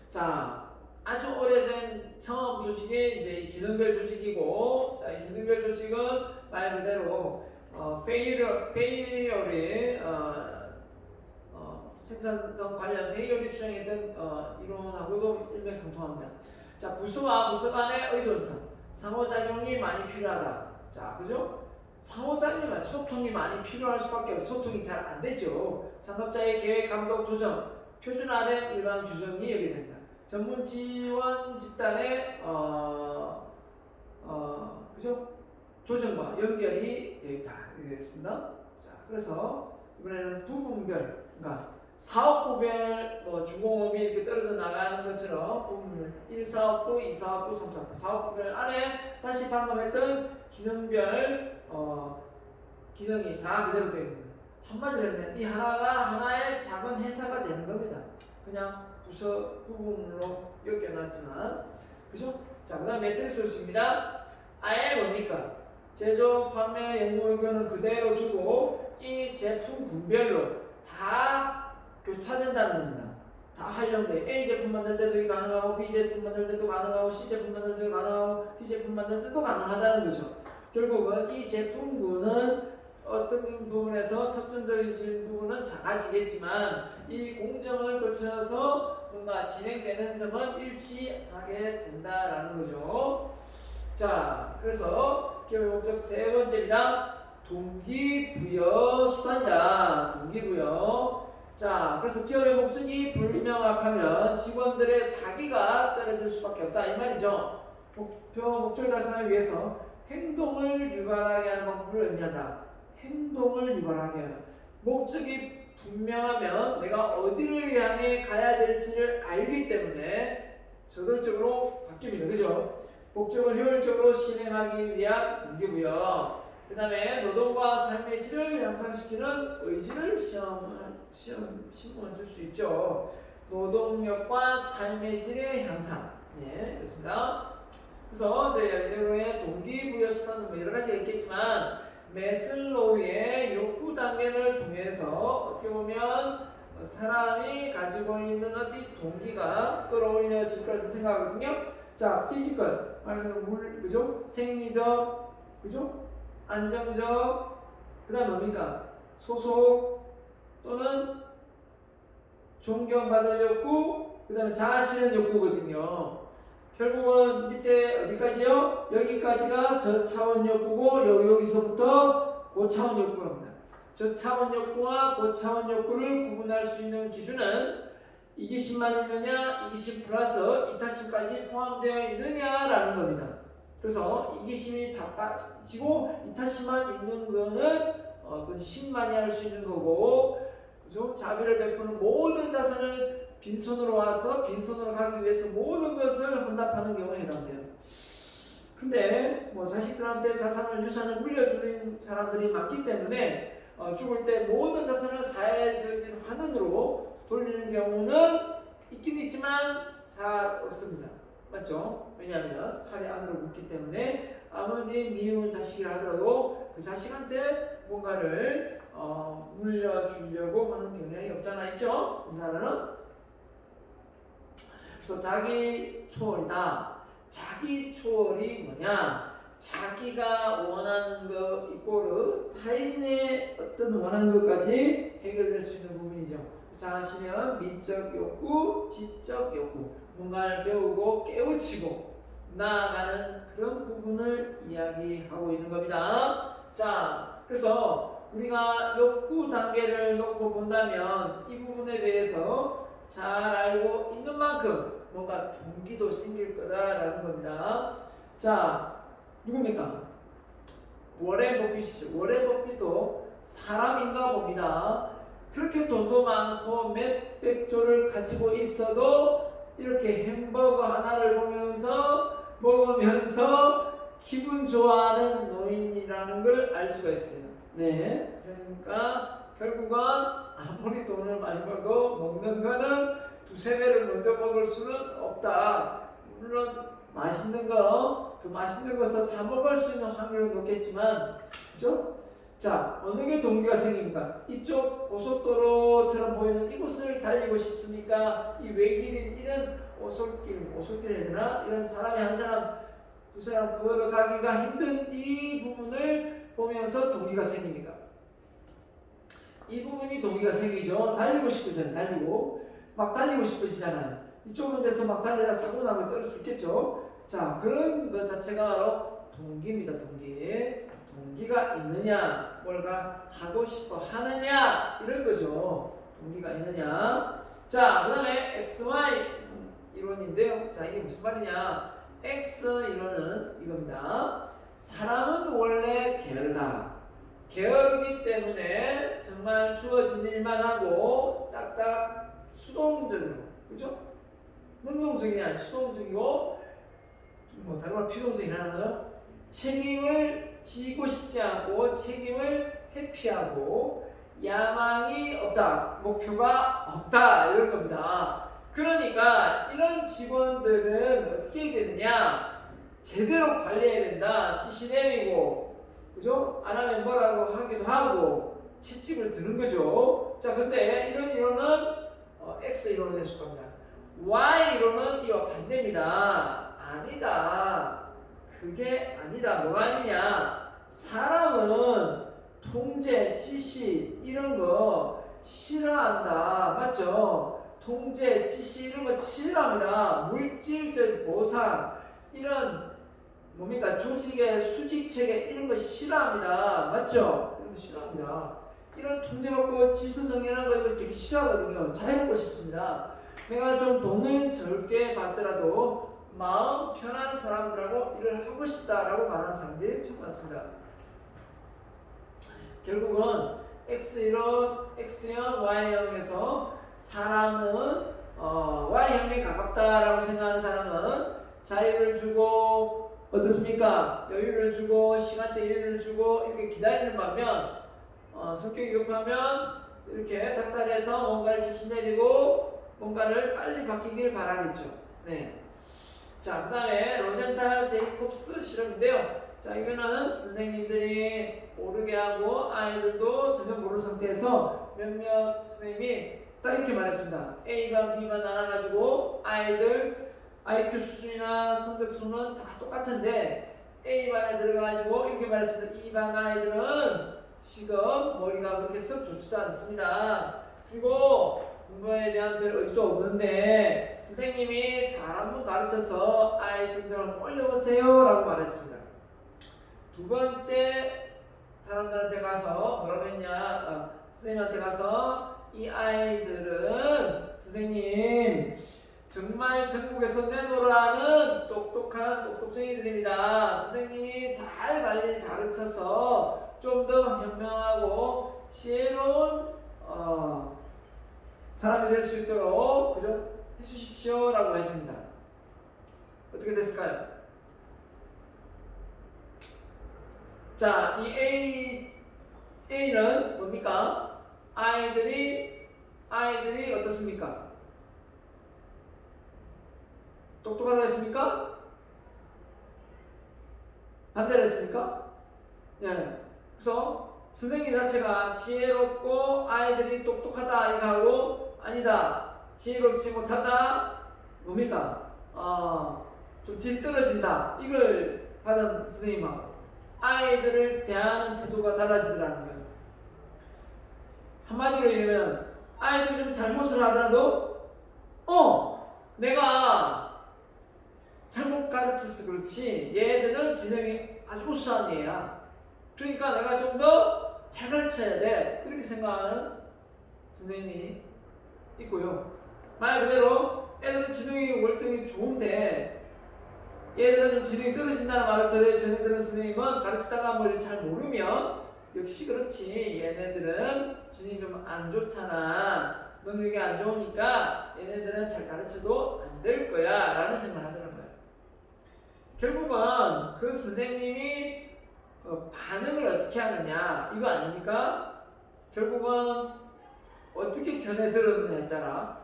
자, 아주 오래된 처음 조직이 이제 기능별 조직이고, 자, 이 기능별 조직은 말 그대로 페이어리 생산성 관련 페이어리 추정했던 이론하고도 일맥상통합니다. 자, 부서와 부서 간의 의존성, 상호작용이 많이 필요하다. 자, 그죠? 상호작용이 소통이 많이 필요할 수밖에 없어요. 소통이 잘 안 되죠. 상업자의 계획, 감독, 조정, 표준화된 일반 규정이 여기됩니다. 전문 지원 집단의 그죠? 조정과 연결이 되어 있다. 이렇게 되겠습니다. 자, 그래서 이번에는 부분별, 그러니까 사업부별 중공업이 이렇게 떨어져 나가는 것처럼 부분별 1사업부, 2사업부, 3사업부, 사업부별 안에 다시 방금 했던 기능별 기능이 다 그대로 되어 있는 거예요. 한마디로 하면 이 하나가 하나의 작은 회사가 되는 겁니다. 그냥 부서 부분으로 엮여놨지만, 그죠? 자, 그 다음 매트릭스 조직입니다. 아예 뭡니까? 제조, 판매, 연구 의견은 그대로 두고 이 제품 군별로 다 교차된다는 겁니다. 다 활용돼. A 제품 만들 때도 가능하고, B 제품 만들 때도 가능하고, C 제품 만들 때도 가능하고, D 제품 만들 때도 가능하다는 거죠. 결국은 이 제품군은 어떤 부분에서 특징적인 부분은 작아지겠지만 이 공정을 거쳐서 뭔가 진행되는 점은 일치하게 된다라는 거죠. 자, 그래서 기업의 목적 세 번째입니다. 동기부여 수단이다. 동기부여. 자, 그래서 기업의 목적이 불명확하면 직원들의 사기가 떨어질 수밖에 없다 이 말이죠. 목표 달성을 위해서 행동을 유발하게 하는 방법을 의미한다. 행동을 유발하게 하는. 목적이 분명하면 내가 어디를 향해 가야 될지를 알기 때문에 저돌적으로 바뀝니다. 그죠? 목적을 효율적으로 실행하기 위한 동기부여. 그 다음에 노동과 삶의 질을 향상시키는 의지를 심어 줄 수 있죠. 노동력과 삶의 질의 향상. 네, 그렇습니다. 그래서 저희의 동기부여 수단은 뭐 여러 가지가 있겠지만 매슬로우의 욕구 단계를 통해서 어떻게 보면 사람이 가지고 있는 어디 동기가 끌어올려질 거라고 생각하거든요. 자, 피지컬, 말하자면 그죠? 생리적, 그죠? 안정적, 그 다음 뭡니까? 소속 또는 존경받을 욕구, 그 다음에 자아실현 욕구거든요. 결국은 밑에 어디까지요? 여기까지가 저차원 욕구고 여기서부터 고차원 욕구입니다. 저차원 욕구와 고차원 욕구를 구분할 수 있는 기준은 이기심만 있느냐, 이기심 플러스 이타심까지 포함되어 있느냐라는 겁니다. 그래서 이기심이 다 빠지고 이타심만 있는 거는 그건 심만이 할 수 있는 거고, 그죠? 자비를 베푸는 모든 자산을 빈손으로 와서 빈손으로 가기 위해서 모든 것을 헌납하는 경우에 해당돼요. 근데 자식들한테 자산을 유산을 물려주는 사람들이 많기 때문에 죽을 때 모든 자산을 사회적인 환원으로 돌리는 경우는 있긴 있지만 잘 없습니다. 맞죠? 왜냐하면 팔이 안으로 굽기 때문에 아무리 미운 자식이라 하더라도 그 자식한테 뭔가를 물려주려고 하는 경향이 없잖아, 있죠? 우리나라는. 그래서 자기 초월이다. 자기 초월이 뭐냐? 자기가 원하는 것 이꼬르 타인의 어떤 원하는 것까지 해결될 수 있는 부분이죠. 자신은 미적 욕구, 지적 욕구, 뭔가를 배우고 깨우치고 나아가는 그런 부분을 이야기하고 있는 겁니다. 자, 그래서 우리가 욕구 단계를 놓고 본다면 이 부분에 대해서 잘 알고 있는 만큼 뭔가 동기도 생길 거다라는 겁니다. 자, 누굽니까? 워렌 버핏이죠. 워렌 버핏도 사람인가 봅니다. 그렇게 돈도 많고 몇백조를 가지고 있어도 이렇게 햄버거 하나를 먹으면서 기분 좋아하는 노인이라는 걸 알 수가 있어요. 네, 그러니까 결국은 아무리 돈을 많이 벌도 먹는 거는 두세 배를 먼저 먹을 수는 없다. 물론 맛있는 거, 더 맛있는 것을 사 먹을 수 있는 확률은 높겠지만, 그죠? 자, 어느 게 동기가 생깁니까? 이쪽 고속도로처럼 보이는 이곳을 달리고 싶습니까? 이 외길인 이런 오솔길 해야 되나? 이런 사람이 한 사람, 두 사람 걸어가기가 힘든 이 부분을 보면서 동기가 생깁니까? 이 부분이 동기가 생기죠. 달리고 싶으잖아요. 막 달리고 싶으시잖아요. 이 좁은 데서 막 달리다 사고 나면 떨어져 죽겠죠. 자, 그런 것 자체가 바로 동기입니다. 동기가 있느냐, 뭘가 하고 싶어 하느냐, 이런 거죠. 동기가 있느냐. 자, 그 다음에 XY 이론인데요. 자, 이게 무슨 말이냐. X 이론은 이겁니다. 사람은 원래 게으르다. 게으르기 때문에 정말 주어진 일만 하고 딱딱 수동적으로, 그죠? 능동적이 아니라 수동적이고, 다른 말 피동적이라나요? 책임을 지고 싶지 않고 책임을 회피하고 야망이 없다, 목표가 없다, 이런 겁니다. 그러니까 이런 직원들은 어떻게 해야 되느냐? 제대로 관리해야 된다. 지시 내리고, 그죠? 안 하면 뭐라고 하기도 하고 채찍을 드는 거죠. 자, 근데 이런 이론은 X 이론에 속합니다. Y 이론은 이와 반대입니다. 아니다. 그게 아니다. 뭐가 아니냐? 사람은 통제, 지시 이런 거 싫어한다. 맞죠? 통제, 지시 이런 거 싫어합니다. 물질적 보상 이런 뭡니까? 조직의 수직체계 이런 거 싫어합니다. 맞죠? 이런 거 싫어합니다. 이런 통제받고 질서정연한 거 이거 되게 싫어하거든요. 잘해보고 싶습니다. 내가 좀 돈을 적게 받더라도 마음 편한 사람들하고 일을 하고 싶다라고 말하는 사람들이 참 많습니다. 결국은 X형, Y형에서 사람은 Y형에 가깝다라고 생각하는 사람은 자유를 주고 어떻습니까? 여유를 주고 시간적 여유를 주고 이렇게 기다리는 반면 성격이 급하면 이렇게 닥달해서 뭔가를 지시 내리고 뭔가를 빨리 바뀌길 바라겠죠. 네. 자, 그 다음에 로젠탈 제이콥스 실험인데요. 자, 이거는 선생님들이 모르게 하고 아이들도 전혀 모르는 상태에서 몇몇 선생님이 딱 이렇게 말했습니다. A반 B반 나눠가지고 아이들 IQ 수준이나 성적 수준은 다 똑같은데 A반에 들어가가지고 이렇게 말했습니다. 2반 아이들은 지금 머리가 그렇게 썩 좋지도 않습니다. 그리고 공부에 대한 별 의지도 없는데 선생님이 잘 한번 가르쳐서 아이 성적을 한번 올려보세요 라고 말했습니다. 두 번째 사람들한테 가서 뭐라고 했냐, 선생님한테 가서 이 아이들은 선생님 정말 전국에서 내노라는 똑똑한 똑똑쟁이들입니다. 선생님이 잘 관리 가르쳐서 좀 더 현명하고 지혜로운 사람이 될 수 있도록 그죠? 해주십시오 라고 했습니다. 어떻게 됐을까요? 자, 이 A는 뭡니까? 아이들이 어떻습니까? 똑똑하다 했습니까? 반대로 했습니까? 네. 그래서 선생님 자체가 지혜롭고 아이들이 똑똑하다 이거 하고 아니다. 지혜롭지 못하다 뭡니까? 좀 질 떨어진다. 이걸 받은 선생님하고 아이들을 대하는 태도가 달라지더라는 거예요. 한마디로 얘기하면 아이들이 좀 잘못을 하더라도 내가 잘못 가르쳐서 그렇지 얘들은 지능이 아주 우수한 애야. 그러니까 내가 좀 더 잘 가르쳐야 돼. 이렇게 생각하는 선생님이 있고요. 말 그대로 애들은 지능이 월등히 좋은데 얘들은 좀 지능이 떨어진다는 말을 전해 들은 선생님은 가르치다가 뭘 잘 모르면 역시 그렇지 얘네들은 지능이 좀 안 좋잖아. 능력이 안 좋으니까 얘네들은 잘 가르쳐도 안 될 거야 라는 생각을 하더라고요. 결국은 그 선생님이 반응을 어떻게 하느냐 이거 아닙니까? 결국은 어떻게 전해 들었느냐에 따라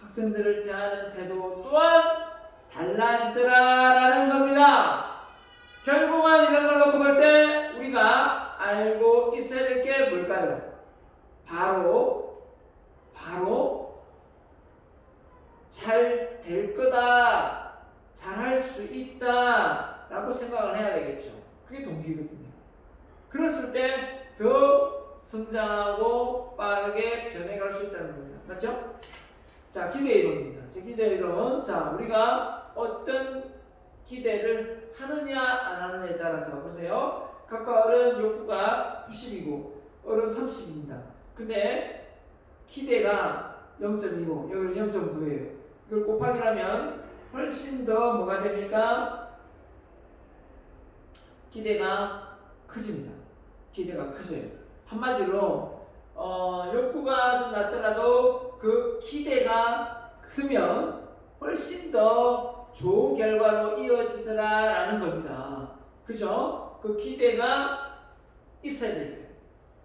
학생들을 대하는 태도 또한 달라지더라라는 겁니다. 결국은 이런 걸 놓고 볼 때 우리가 알고 있어야 될 게 뭘까요? 바로 잘 될 거다, 잘할 수 있다 라고 생각을 해야 되겠죠. 그게 동기거든요. 그랬을 때 더 성장하고 빠르게 변해갈 수 있다는 겁니다. 맞죠? 자, 기대 이론입니다. 제 기대 이론. 자, 우리가 어떤 기대를 하느냐 안 하느냐에 따라서 보세요. 각각 어른 욕구가 90이고 어른 30입니다. 근데 기대가 0.25, 여기는 0.9예요. 이걸 곱하기 하면 훨씬 더 뭐가 됩니까? 기대가 커집니다. 기대가 커져요. 한마디로 욕구가 좀 낮더라도 그 기대가 크면 훨씬 더 좋은 결과로 이어지더라라는 겁니다. 그죠? 그 기대가 있어야 돼요.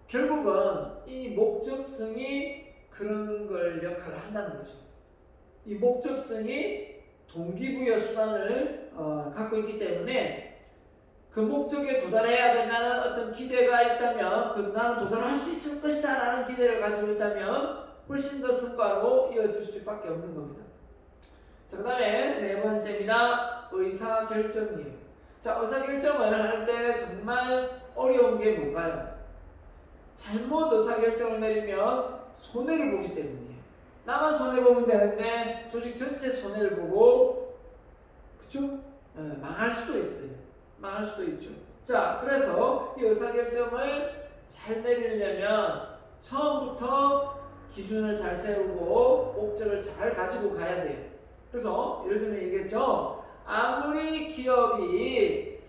결국은 이 목적성이 그런 걸 역할을 한다는 거죠. 이 목적성이 동기부여 수단을 갖고 있기 때문에 그 목적에 도달해야 된다는 어떤 기대가 있다면 나는 도달할 수 있을 것이다 라는 기대를 가지고 있다면 훨씬 더 성과로 이어질 수밖에 없는 겁니다. 자, 그 다음에 네 번째입니다. 의사결정이에요. 자, 의사결정을 할 때 정말 어려운 게 뭔가요? 잘못 의사결정을 내리면 손해를 보기 때문이에요. 나만 손해보면 되는데 조직 전체 손해를 보고 그쵸? 망할 수도 있어요. 망할 수도 있죠. 자, 그래서 이 의사결정을 잘 내리려면 처음부터 기준을 잘 세우고 목적을 잘 가지고 가야 돼요. 그래서 예를 들면 얘기했죠. 아무리 기업이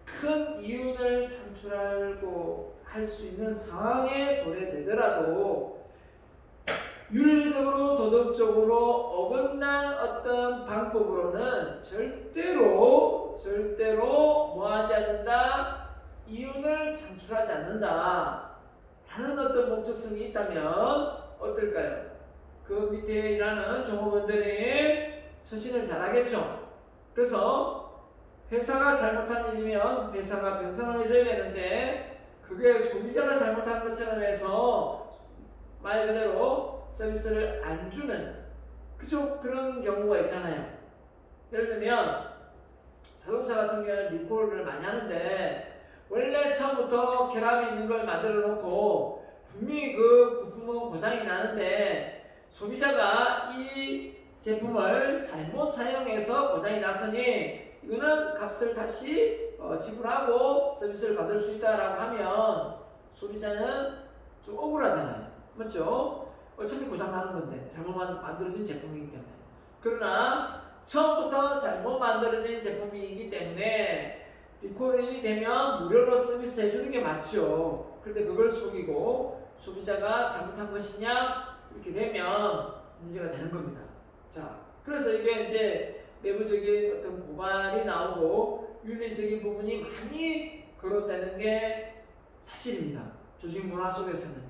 큰 이윤을 창출하고 할 수 있는 상황에 도래되더라도 윤리적으로 도덕적으로 어긋난 어떤 방법으로는 절대로 뭐하지 않는다? 이윤을 창출하지 않는다 라는 어떤 목적성이 있다면 어떨까요? 그 밑에 일하는 종업원들이 처신을 잘하겠죠. 그래서 회사가 잘못한 일이면 회사가 변상을 해줘야 되는데 그게 소비자가 잘못한 것처럼 해서 말 그대로 서비스를 안 주는 그런 경우가 있잖아요. 예를 들면 자동차 같은 경우는 리콜을 많이 하는데 원래 처음부터 결함이 있는 걸 만들어 놓고 분명히 그 부품은 고장이 나는데 소비자가 이 제품을 잘못 사용해서 고장이 났으니 이거는 값을 다시 지불하고 서비스를 받을 수 있다라고 하면 소비자는 좀 억울하잖아요. 맞죠? 어차피 고장나는 건데 잘못 만들어진 제품이기 때문에. 그러나 처음부터 잘못 만들어진 제품이기 때문에 리콜이 되면 무료로 서비스 해주는 게 맞죠. 그런데 그걸 속이고 소비자가 잘못한 것이냐 이렇게 되면 문제가 되는 겁니다. 자, 그래서 이게 이제 내부적인 어떤 고발이 나오고 윤리적인 부분이 많이 거론되는 게 사실입니다. 조직 문화 속에서는.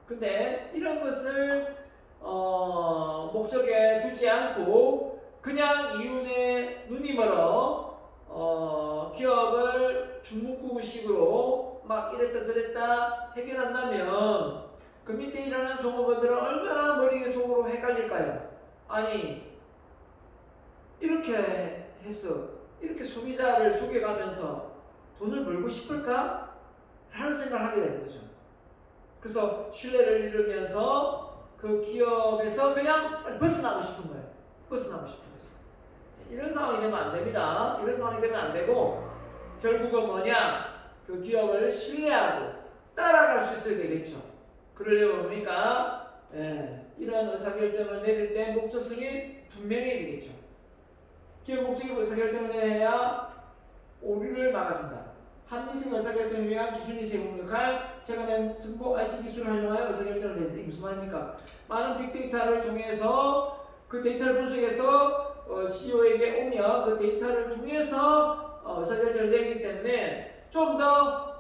근데 이런 것을 목적에 두지 않고 그냥 이윤에 눈이 멀어 기업을 중문구식으로 막 이랬다 저랬다 해결한다면 그 밑에 일하는 종업원들은 얼마나 머릿속으로 헷갈릴까요? 아니 이렇게 해서 이렇게 소비자를 속여가면서 돈을 벌고 싶을까? 라는 생각을 하게 되는 거죠. 그래서 신뢰를 잃으면서 그 기업에서 그냥 벗어나고 싶은 거예요. 벗어나고 싶은 거죠. 이런 상황이 되면 안 됩니다. 이런 상황이 되면 안 되고 결국은 뭐냐? 그 기업을 신뢰하고 따라갈 수 있어야 되겠죠. 그러려면 뭡니까? 이런 의사결정을 내릴 때 목적성이 분명해야 되겠죠. 기업 목적이 의사결정을 해야 오류를 막아준다. 합리적 의사결정을 위한 기준이 제공할 제가 낸 정보 IT 기술을 활용하여 의사결정을 내는데 이게 무슨 말입니까? 많은 빅데이터를 통해서 그 데이터를 분석해서 CEO에게 오면 그 데이터를 통해서 의사결정을 내기 때문에 좀 더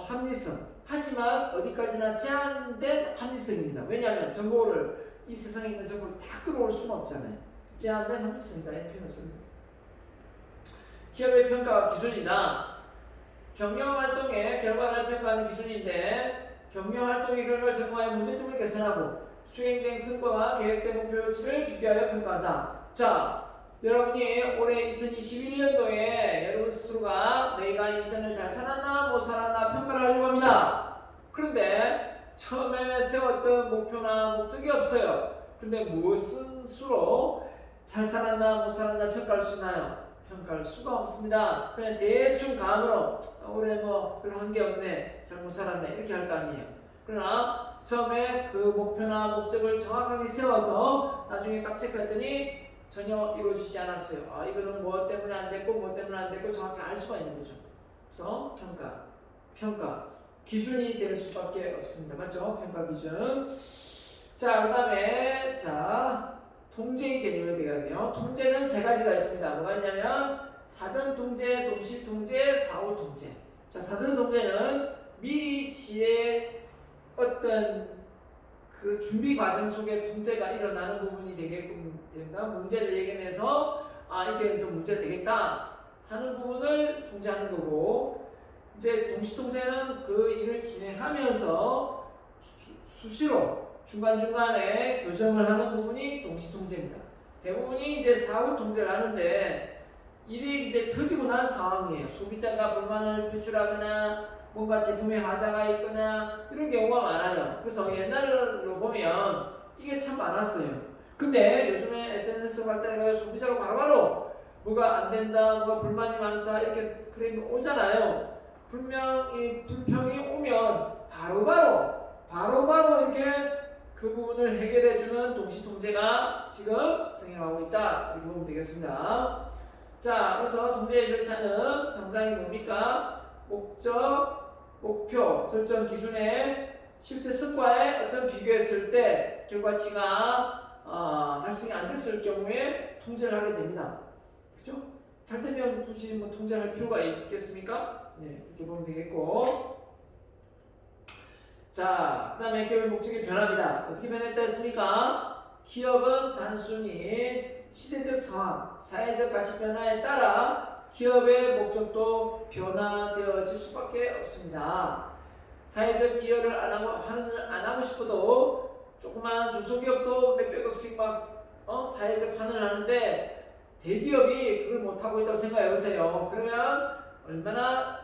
합리성 하지만 어디까지나 제한된 합리성입니다. 왜냐하면 정보를 이 세상에 있는 정보를 다 끌어올 수는 없잖아요. 제한된 합리성이다 이 표현을 씁니다. 기업의 평가와 기준이다. 경영활동의 결과를 평가하는 기준인데 경영활동의 결과를 제공하여 문제점을 개선하고 수행된 성과와 계획된 목표치를 비교하여 평가한다. 자, 여러분이 올해 2021년도에 여러분 스스로가 내가 인생을 잘 살았나 못 살았나 평가를 하려고 합니다. 그런데 처음에 세웠던 목표나 목적이 없어요. 근데 무슨 수로 잘 살았나 못 살았나 평가할 수 있나요? 평가할 수가 없습니다. 그냥 대충 감으로 올해 뭐 별로 한 게 없네, 잘못 살았네 이렇게 할 거 아니에요. 그러나 처음에 그 목표나 목적을 정확하게 세워서 나중에 딱 체크했더니 전혀 이루어지지 않았어요. 아 이거는 뭐 때문에 안 됐고 뭐 때문에 안 됐고 정확히 알 수가 있는 거죠. 그래서 평가 기준이 될 수밖에 없습니다. 맞죠? 평가 기준. 자 그다음에 통제의 개념이 되거든요. 통제는 세 가지가 있습니다. 뭐가 있냐면 사전 통제, 동시 통제, 사후 통제. 자, 사전 통제는 미리 지의 어떤 그 준비 과정 속에 통제가 일어나는 부분이 되게끔 됩니다. 문제를 예견해서 이게 좀 문제 되겠다 하는 부분을 통제하는 거고 이제 동시 통제는 그 일을 진행하면서 수시로 중간중간에 교정을 하는 부분이 동시통제입니다. 대부분이 이제 사후 통제를 하는데 일이 이제 터지고 난 상황이에요. 소비자가 불만을 표출하거나 뭔가 제품에 하자가 있거나 이런 경우가 많아요. 그래서 옛날로 보면 이게 참 많았어요. 근데 요즘에 SNS 발달해서 소비자가 바로바로 뭐가 안 된다, 뭐가 불만이 많다 이렇게 그림이 오잖아요. 불평이 오면 바로바로 이렇게 그 부분을 해결해주는 동시통제가 지금 성행하고 있다. 이렇게 보면 되겠습니다. 자, 그래서 통제의 절차는 상당히 뭡니까? 목적, 목표, 설정 기준에 실제 성과에 어떤 비교했을 때 결과치가 달성이 안 됐을 경우에 통제를 하게 됩니다. 그죠? 잘 되면 굳이 뭐 통제를 할 필요가 있겠습니까? 네, 이렇게 보면 되겠고. 자, 그 다음에 기업의 목적이 변합니다. 어떻게 변했다 했습니까? 기업은 단순히 시대적 상황, 사회적 가치 변화에 따라 기업의 목적도 변화되어질 수밖에 없습니다. 사회적 기여를 안 하고 싶어도 조그만 중소기업도 몇백억씩 사회적 환원을 하는데 대기업이 그걸 못하고 있다고 생각해 보세요. 그러면 얼마나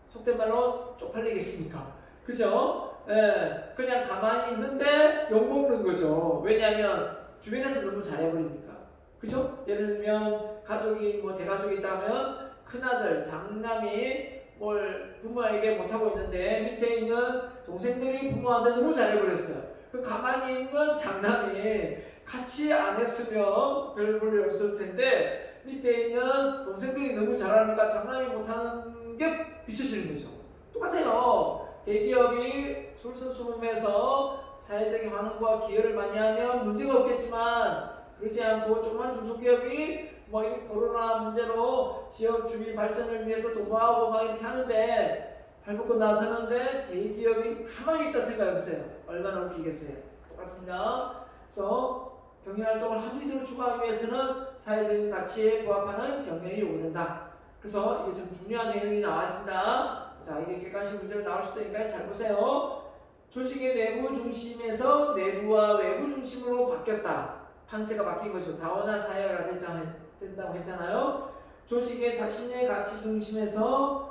속된 말로 쪽팔리겠습니까? 그죠? 예, 그냥 가만히 있는데 욕먹는 거죠. 왜냐하면 주변에서 너무 잘해버리니까. 그죠? 예를 들면 가족이 대가족이 있다면 큰아들, 장남이 뭘 부모에게 못하고 있는데 밑에 있는 동생들이 부모한테 너무 잘해버렸어요. 그 가만히 있는 장남이 같이 안 했으면 별 볼 일 없을 텐데 밑에 있는 동생들이 너무 잘하니까 장남이 못하는 게 비춰지는 거죠. 똑같아요. 대기업이 솔선수범해서 사회적인 환원과 기여를 많이 하면 문제가 없겠지만 그러지 않고 조그만 중소기업이 이렇게 코로나 문제로 지역 주민 발전을 위해서 도모하고 이렇게 하는데 발벗고 나서는데 대기업이 가만히 있다 생각해보세요. 얼마나 웃기겠어요. 똑같습니다. 그래서 경영활동을 합리적으로 추구하기 위해서는 사회적인 가치에 부합하는 경영이 요구된다. 그래서 이게 좀 중요한 내용이 나와 있습니다. 자, 이게 객관식 문제로 나올 수도 있으니까 잘 보세요. 조직의 내부 중심에서 내부와 외부 중심으로 바뀌었다. 판세가 바뀐 거죠. 다원화 사회가 된다고 했잖아요. 조직의 자신의 가치 중심에서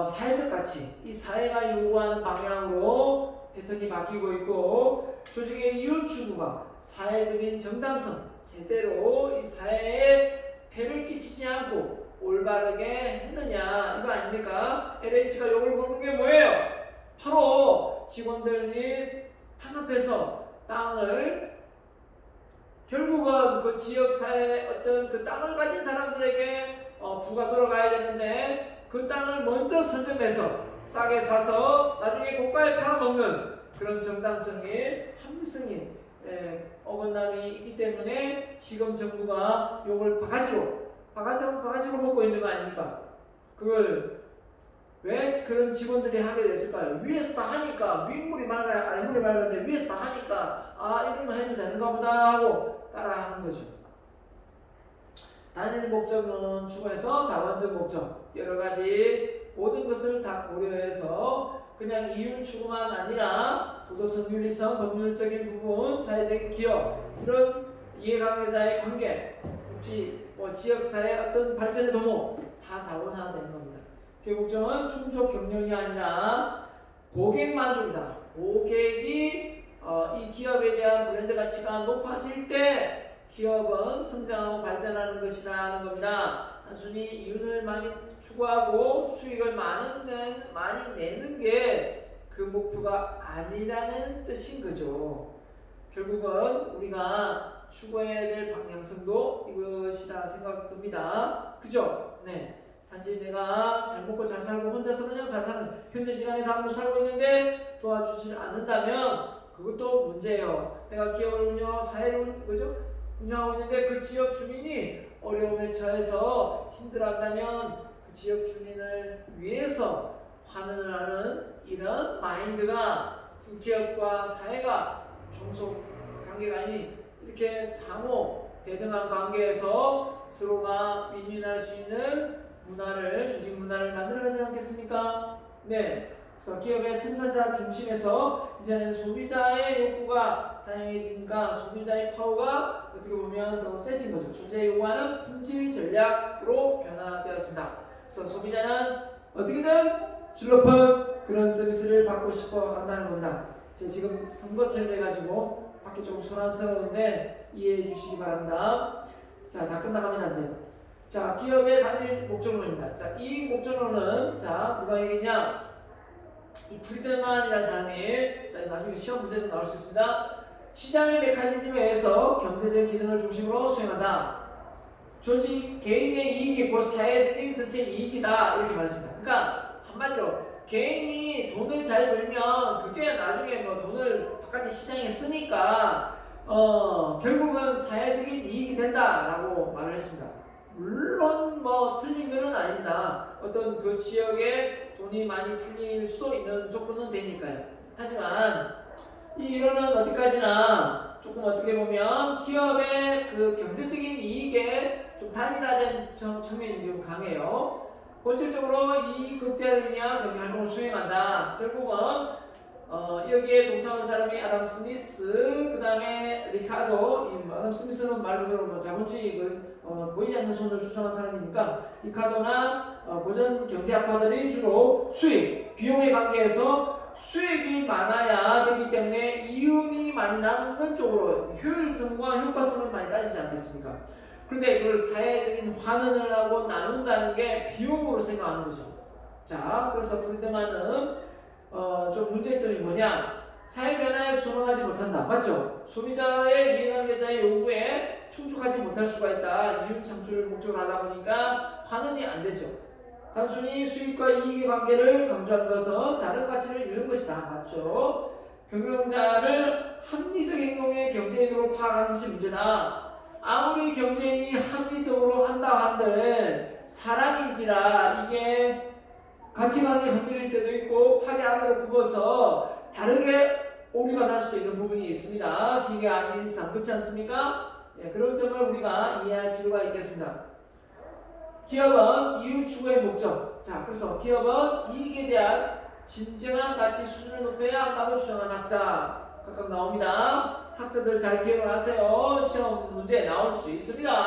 사회적 가치, 이 사회가 요구하는 방향으로 패턴이 바뀌고 있고, 조직의 이윤 추구가 사회적인 정당성, 제대로 이 사회에 해를 끼치지 않고 올바르게 했느냐, 이거 아닙니까? LH가 욕을 먹는 게 뭐예요? 바로 직원들이 탄압해서 땅을 결국은 그 지역사회 어떤 그 땅을 가진 사람들에게 부가 돌아가야 되는데 그 땅을 먼저 선점해서 싸게 사서 나중에 고가에 팔아먹는 그런 정당성이 합리성이 어긋남이 있기 때문에 지금 정부가 요걸 바가지로 먹고 있는 거 아닙니까? 그걸 왜 그런 직원들이 하게 됐을까요? 위에서 다 하니까 윗물이 맑아야 아랫물이 맑은데 위에서 다 하니까 이러면 해도 되는가 보다 하고 따라하는 거죠. 단일 목적론 추구해서 다원적 목적 여러 가지 모든 것을 다 고려해서 그냥 이윤 추구만 아니라 도덕성, 윤리성, 법률적인 부분, 사회적인 기업 이런 이해관계자의 관계, 지역사회 어떤 발전의 도모 다 다원화되는 겁니다. 그 목적은 충족 경영이 아니라 고객 만족이다. 고객이 이 기업에 대한 브랜드 가치가 높아질 때 기업은 성장하고 발전하는 것이라는 겁니다. 단순히 이윤을 많이 추구하고 수익을 많이 내는 게 그 목표가 아니라는 뜻인 거죠. 결국은 우리가 추구해야 될 방향성도 이것이라 생각됩니다. 그죠? 네. 단지 내가 잘 먹고 잘 살고 혼자서 그냥 잘 사는 현재 시간에 다 살고 있는데 도와주지 않는다면 그것도 문제예요. 내가 기업을 사회를 운영하고 있는데 그 지역 주민이 어려움에 처해서 힘들어한다면 그 지역 주민을 위해서 환원을 하는 이런 마인드가 지금 기업과 사회가 종속 관계가 아닌 이렇게 상호 대등한 관계에서 서로가 윈윈할 수 있는 문화를, 조직 문화를 만들어가지 않겠습니까? 네. 그래서 기업의 생산자 중심에서 이제는 소비자의 욕구가 다양해지니까 소비자의 파워가 어떻게 보면 더 세진 거죠. 소비자의 요구하는 품질 전략으로 변화되었습니다. 그래서 소비자는 어떻게든 질 높은 그런 서비스를 받고 싶어 한다는 겁니다. 제가 지금 선거철 해가지고 밖에 좀 소란스러운데 이해해 주시기 바랍니다. 자, 다 끝나갑니다, 이제. 자, 기업의 단일 목적론입니다. 자, 이 목적론은, 자, 누가 얘기했냐? 이 프리드만이라는 사람이, 자, 나중에 시험 문제도 나올 수 있습니다. 시장의 메커니즘에 의해서 경제적 기능을 중심으로 수행한다. 조직 개인의 이익이 곧 사회적인 전체 이익이다. 이렇게 말했습니다. 그러니까, 한마디로, 개인이 돈을 잘 벌면, 그게 나중에 뭐 돈을 바깥에 시장에 쓰니까, 결국은 사회적인 이익이 된다라고 말을 했습니다. 물론 뭐 틀린 것은 아닙니다. 어떤 그 지역에 돈이 많이 풀릴 수도 있는 조건은 되니까요. 하지만 이 이론은 어디까지나 조금 어떻게 보면 기업의 그 경제적인 이익에 좀 단일화된 측면이 좀 강해요. 본질적으로 이 극대화를 위한 경영활동을 수행한다. 결국은 여기에 동참한 사람이 아담 스미스, 그 다음에 리카도. 아담 스미스는 말 그대로 뭐 자본주의 보이지 않는 손을 주장한 사람이니까 리카도나 고전 경제학파들이 주로 수익, 비용의 관계에서 수익이 많아야 되기 때문에 이윤이 많이 남는 쪽으로 효율성과 효과성을 많이 따지지 않겠습니까? 그런데 그걸 사회적인 환원을 하고 나눈다는 게 비용으로 생각하는 거죠. 자, 그래서 프리드만은 좀 문제점이 뭐냐? 사회 변화에 순응하지 못한다. 맞죠? 소비자의 이해관계자의 요구에 충족하지 못할 수가 있다. 이윤 창출을 목적으로 하다 보니까 환원이 안 되죠. 단순히 수익과 이익의 관계를 강조한 것은 다른 가치를 잃는 것이다. 맞죠? 경영자를 합리적 행동의 경제인으로 파악하는 것이 문제다. 아무리 경제인이 합리적으로 한다 한들 사람인지라 이게 가치관이 흔들릴 때도 있고 팔이 안으로 굽어서 다르게 오류가 날 수도 있는 부분이 있습니다. 이게 아닌 이상 그렇지 않습니까? 예, 그런 점을 우리가 이해할 필요가 있겠습니다. 기업은 이윤 추구의 목적. 자, 그래서 기업은 이익에 대한 진정한 가치 수준을 높여야 한다고 주장한 학자 각각 나옵니다. 학자들 잘 기억을 하세요. 시험 문제 나올 수 있습니다.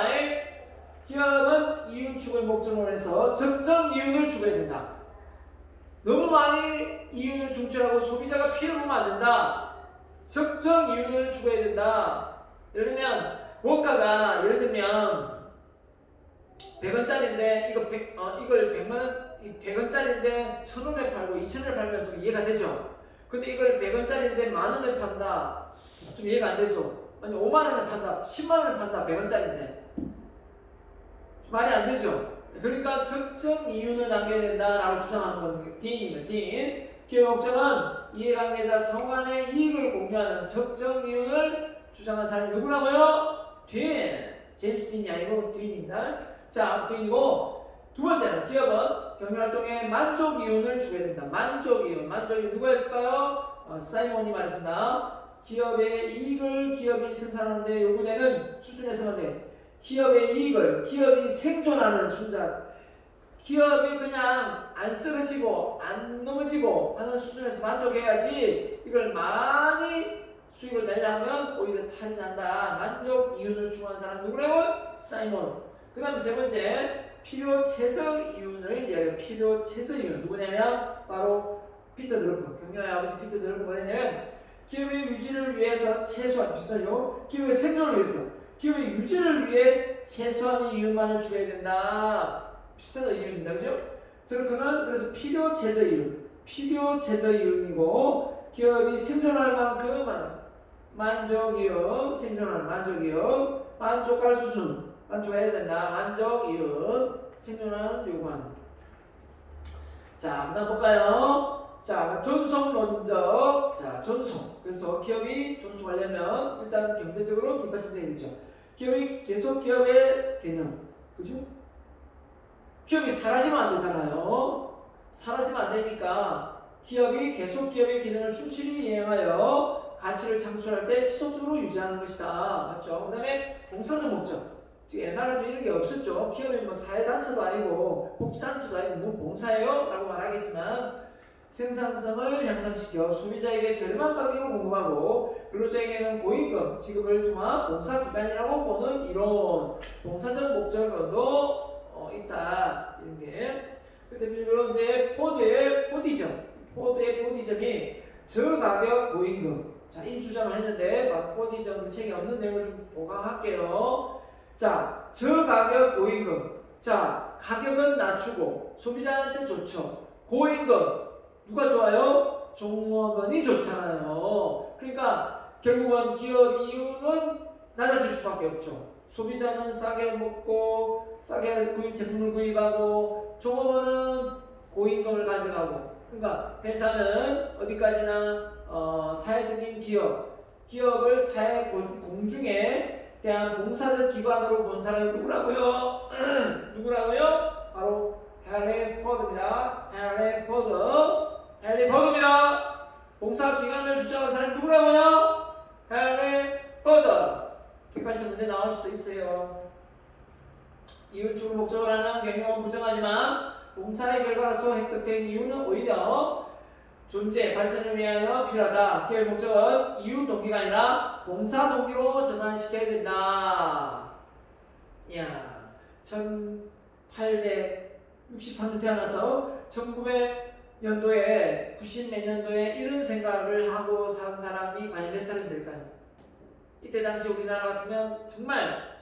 기업은 이윤 추구의 목적으로 해서 적정 이윤을 추구해야 된다. 너무 많이 이윤을 중출하고 소비자가 피해를 보면 안 된다. 적정 이윤을 추구해야 된다. 예를 들면 원가가 예를 들면 100원짜리인데 이걸 100만원 100원짜리인데 1000원에 팔고 2000원에 팔면 좀 이해가 되죠. 근데 이걸 100원짜리인데 만원에 판다 좀 이해가 안 되죠. 아니 5만원에 판다 10만원에 판다 100원짜리인데 말이 안 되죠. 그러니까 적정 이윤을 남겨야 된다라고 주장하는 겁니다. D님은 D. 기업 목적은 이해관계자 상호간의 이익을 공유하는 적정 이윤을 주장한 사람이 누구라고요? 딘. 제임스 딘이 아니고 딘입니다. 자, 딘이고 두 번째는 기업은 경영활동에 만족 이윤을 추구해야 된다. 만족 이윤. 만족 이윤 누가 했을까요? 사이먼이 말했습니다. 기업의 이익을 기업이 생산하는데 요구되는 수준에서만 돼. 기업의 이익을 기업이 생존하는 순간 기업이 그냥 안 쓰러지고 안 넘어지고 하는 수준에서 만족해야지 이걸 많이 수익을 내려면 오히려 탈이 난다. 만족 이윤을 추구하는 사람 누구라고? 사이먼. 그 다음에 세 번째 필요 최저 이윤을 이야기해요. 필요 최저 이윤 누구냐면 바로 피터 드러커. 경영의 아버지 피터 드러커 뭐냐면 기업의 유지를 위해서 최소한 비슷하죠. 기업의 생존을 위해서 기업의 유지를 위해 최소한의 이윤만을 추구해야 된다. 비슷한 이윤입니다. 그죠? 드러커는 그래서 필요 최저 이윤. 필요 최저 이윤이고 기업이 생존할 만큼 만족 이윤, 생존할 만족 이윤, 만족할 수준, 만족해야 된다. 만족 이윤, 생존하는 요구하는. 자, 그다음 볼까요? 자, 존속론적. 자, 존속. 그래서 기업이 존속하려면 일단 경제적으로 뒷받침돼야 되죠. 기업이 계속 기업의 개념, 그죠? 기업이 사라지면 안 되잖아요. 사라지면 안 되니까 기업이 계속 기업의 기능을 충실히 이행하여 가치를 창출할 때 지속적으로 유지하는 것이다. 맞죠? 그 다음에 봉사적 목적. 옛날 같으면 이런 게 없었죠. 기업이 뭐 사회단체도 아니고 복지단체도 아니고 뭐 봉사예요? 라고 말하겠지만 생산성을 향상시켜 소비자에게 저렴한 가격을 공급하고 근로자에게는 고임금 지급을 통한 봉사기관이라고 보는 이론. 봉사적 목적론도 있다. 이런 게. 대표적으로 이제 포드의 포디점이 저가격 고임금. 자, 이 주장을 했는데 포디점 책에 없는 내용을 좀 보강할게요. 자, 저가격 고임금. 자, 가격은 낮추고 소비자한테 좋죠. 고임금 누가 좋아요? 종업원이 좋잖아요. 그러니까 결국은 기업 이윤은 낮아질 수밖에 없죠. 소비자는 싸게 먹고 싸게 제품을 구입하고 종업원은 고임금을 가져가고. 그러니까 회사는 어디까지나 사회적인 기업을 사회 공중에 대한 봉사적 기관으로 본 사람이 누구라고요? 누구라고요? 바로 헨리 포드입니다. 헨리 포드입니다. 봉사 기관을 주장한 사람이 누구라고요? 헨리 포드. 객관식 문제 나올 수도 있어요. 이윤 추구 목적을 하는 경영은 부정하지만 봉사의 결과로서 획득된 이유는 오히려 존재, 발전을 위하여 필요하다. 기업의 목적은 이윤 동기가 아니라 봉사 동기로 전환시켜야 된다. 이야, 1863년 태어나서 1900년도에 90몇 년도에 이런 생각을 하고 산 사람이 과연 몇 사람이 될까요? 이때 당시 우리나라 같으면 정말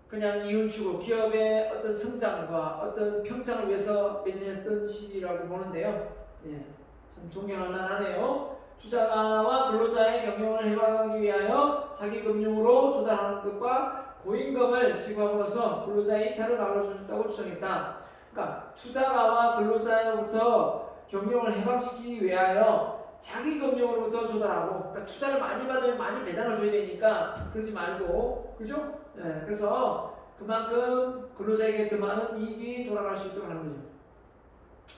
그냥 이윤 추구, 기업의 어떤 성장과 어떤 평창을 위해서 매진했던 시기라고 보는데요. 예, 참 존경할 만하네요. 투자가와 근로자의 경영을 해방하기 위하여 자기 금융으로 조달하는 것과 고임금을 지급함으로써 근로자의 이탈을 막을 수 있다고 주장했다. 그러니까 투자가와 근로자로부터 경영을 해방시키기 위하여 자기 금융으로부터 조달하고, 그러니까 투자를 많이 받으면 많이 배당을 줘야 되니까 그러지 말고, 그죠? 네, 그래서 그만큼 근로자에게 더 많은 이익이 돌아갈 수 있도록 하는 거죠.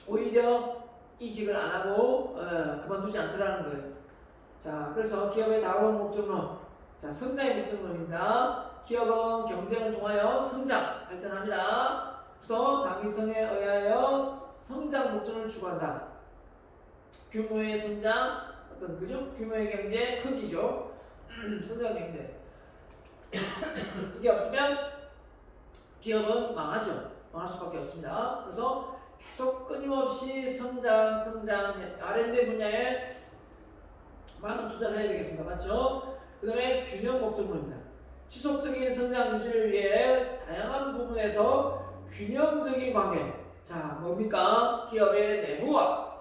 오히려 이직을 안 하고 그만두지 않더라는 거예요. 자, 그래서 기업의 다음 목적론, 자, 성장의 목적론입니다. 기업은 경쟁을 통하여 성장, 발전합니다. 그래서 당위성에 의하여 성장 목적을 추구한다. 규모의 성장, 어떤 그죠? 규모의 경제, 크기죠. 성장 경제. 이게 없으면 기업은 망하죠. 망할 수밖에 없습니다. 그래서 계속 끊임없이 성장, R&D 분야에 많은 투자를 해야 되겠습니다. 맞죠? 그 다음에 균형 목적론입니다. 지속적인 성장 유지를 위해 다양한 부분에서 균형적인 관계. 자, 뭡니까? 기업의 내부와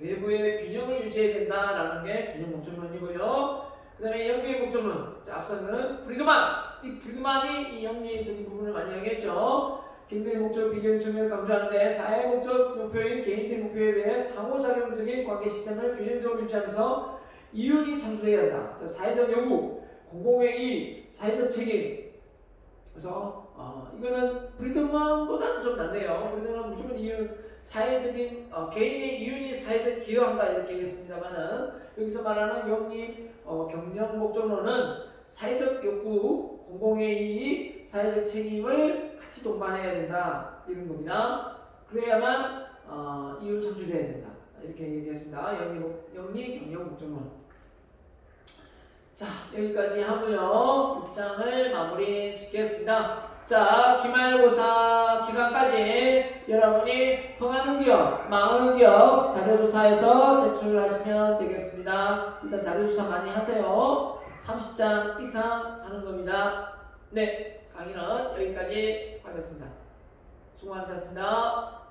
외부의 균형을 유지해야 된다라는 게 균형 목적론이고요. 그 다음에 영리의 목적론. 자, 앞서는 프리드만. 이 프리드만이 이 영리적인 부분을 많이 얘기했죠. 경제의 목적, 비경쟁을 강조하는데 사회 목적 목표인 개인적 목표에 비해 상호작용적인 관계 시스템을 균형적으로 유지하면서 이윤이 창출해야 한다. 자, 사회적 요구, 공공의 이익, 사회적 책임. 그래서 이거는 프리드만보다는 좀 낫네요. 프리드만은 무조건 이윤, 사회적인 개인의 이윤이 사회적 기여한다 이렇게 얘기했습니다만은 여기서 말하는 영리 경영 목적론은 사회적 욕구, 공공의 이익, 사회적 책임을 같이 동반해야 된다 이런 겁니다. 그래야만 이윤 창출해야 된다 이렇게 얘기했습니다. 영리 경영 목적론. 자, 여기까지 하고요. 6장을 마무리 짓겠습니다. 자, 기말고사 기간까지 여러분이 흥하는 기업, 망하는 기업 자료조사에서 제출하시면 되겠습니다. 일단 자료조사 많이 하세요. 30장 이상 하는 겁니다. 네, 강의는 여기까지 하겠습니다. 수고 많으셨습니다.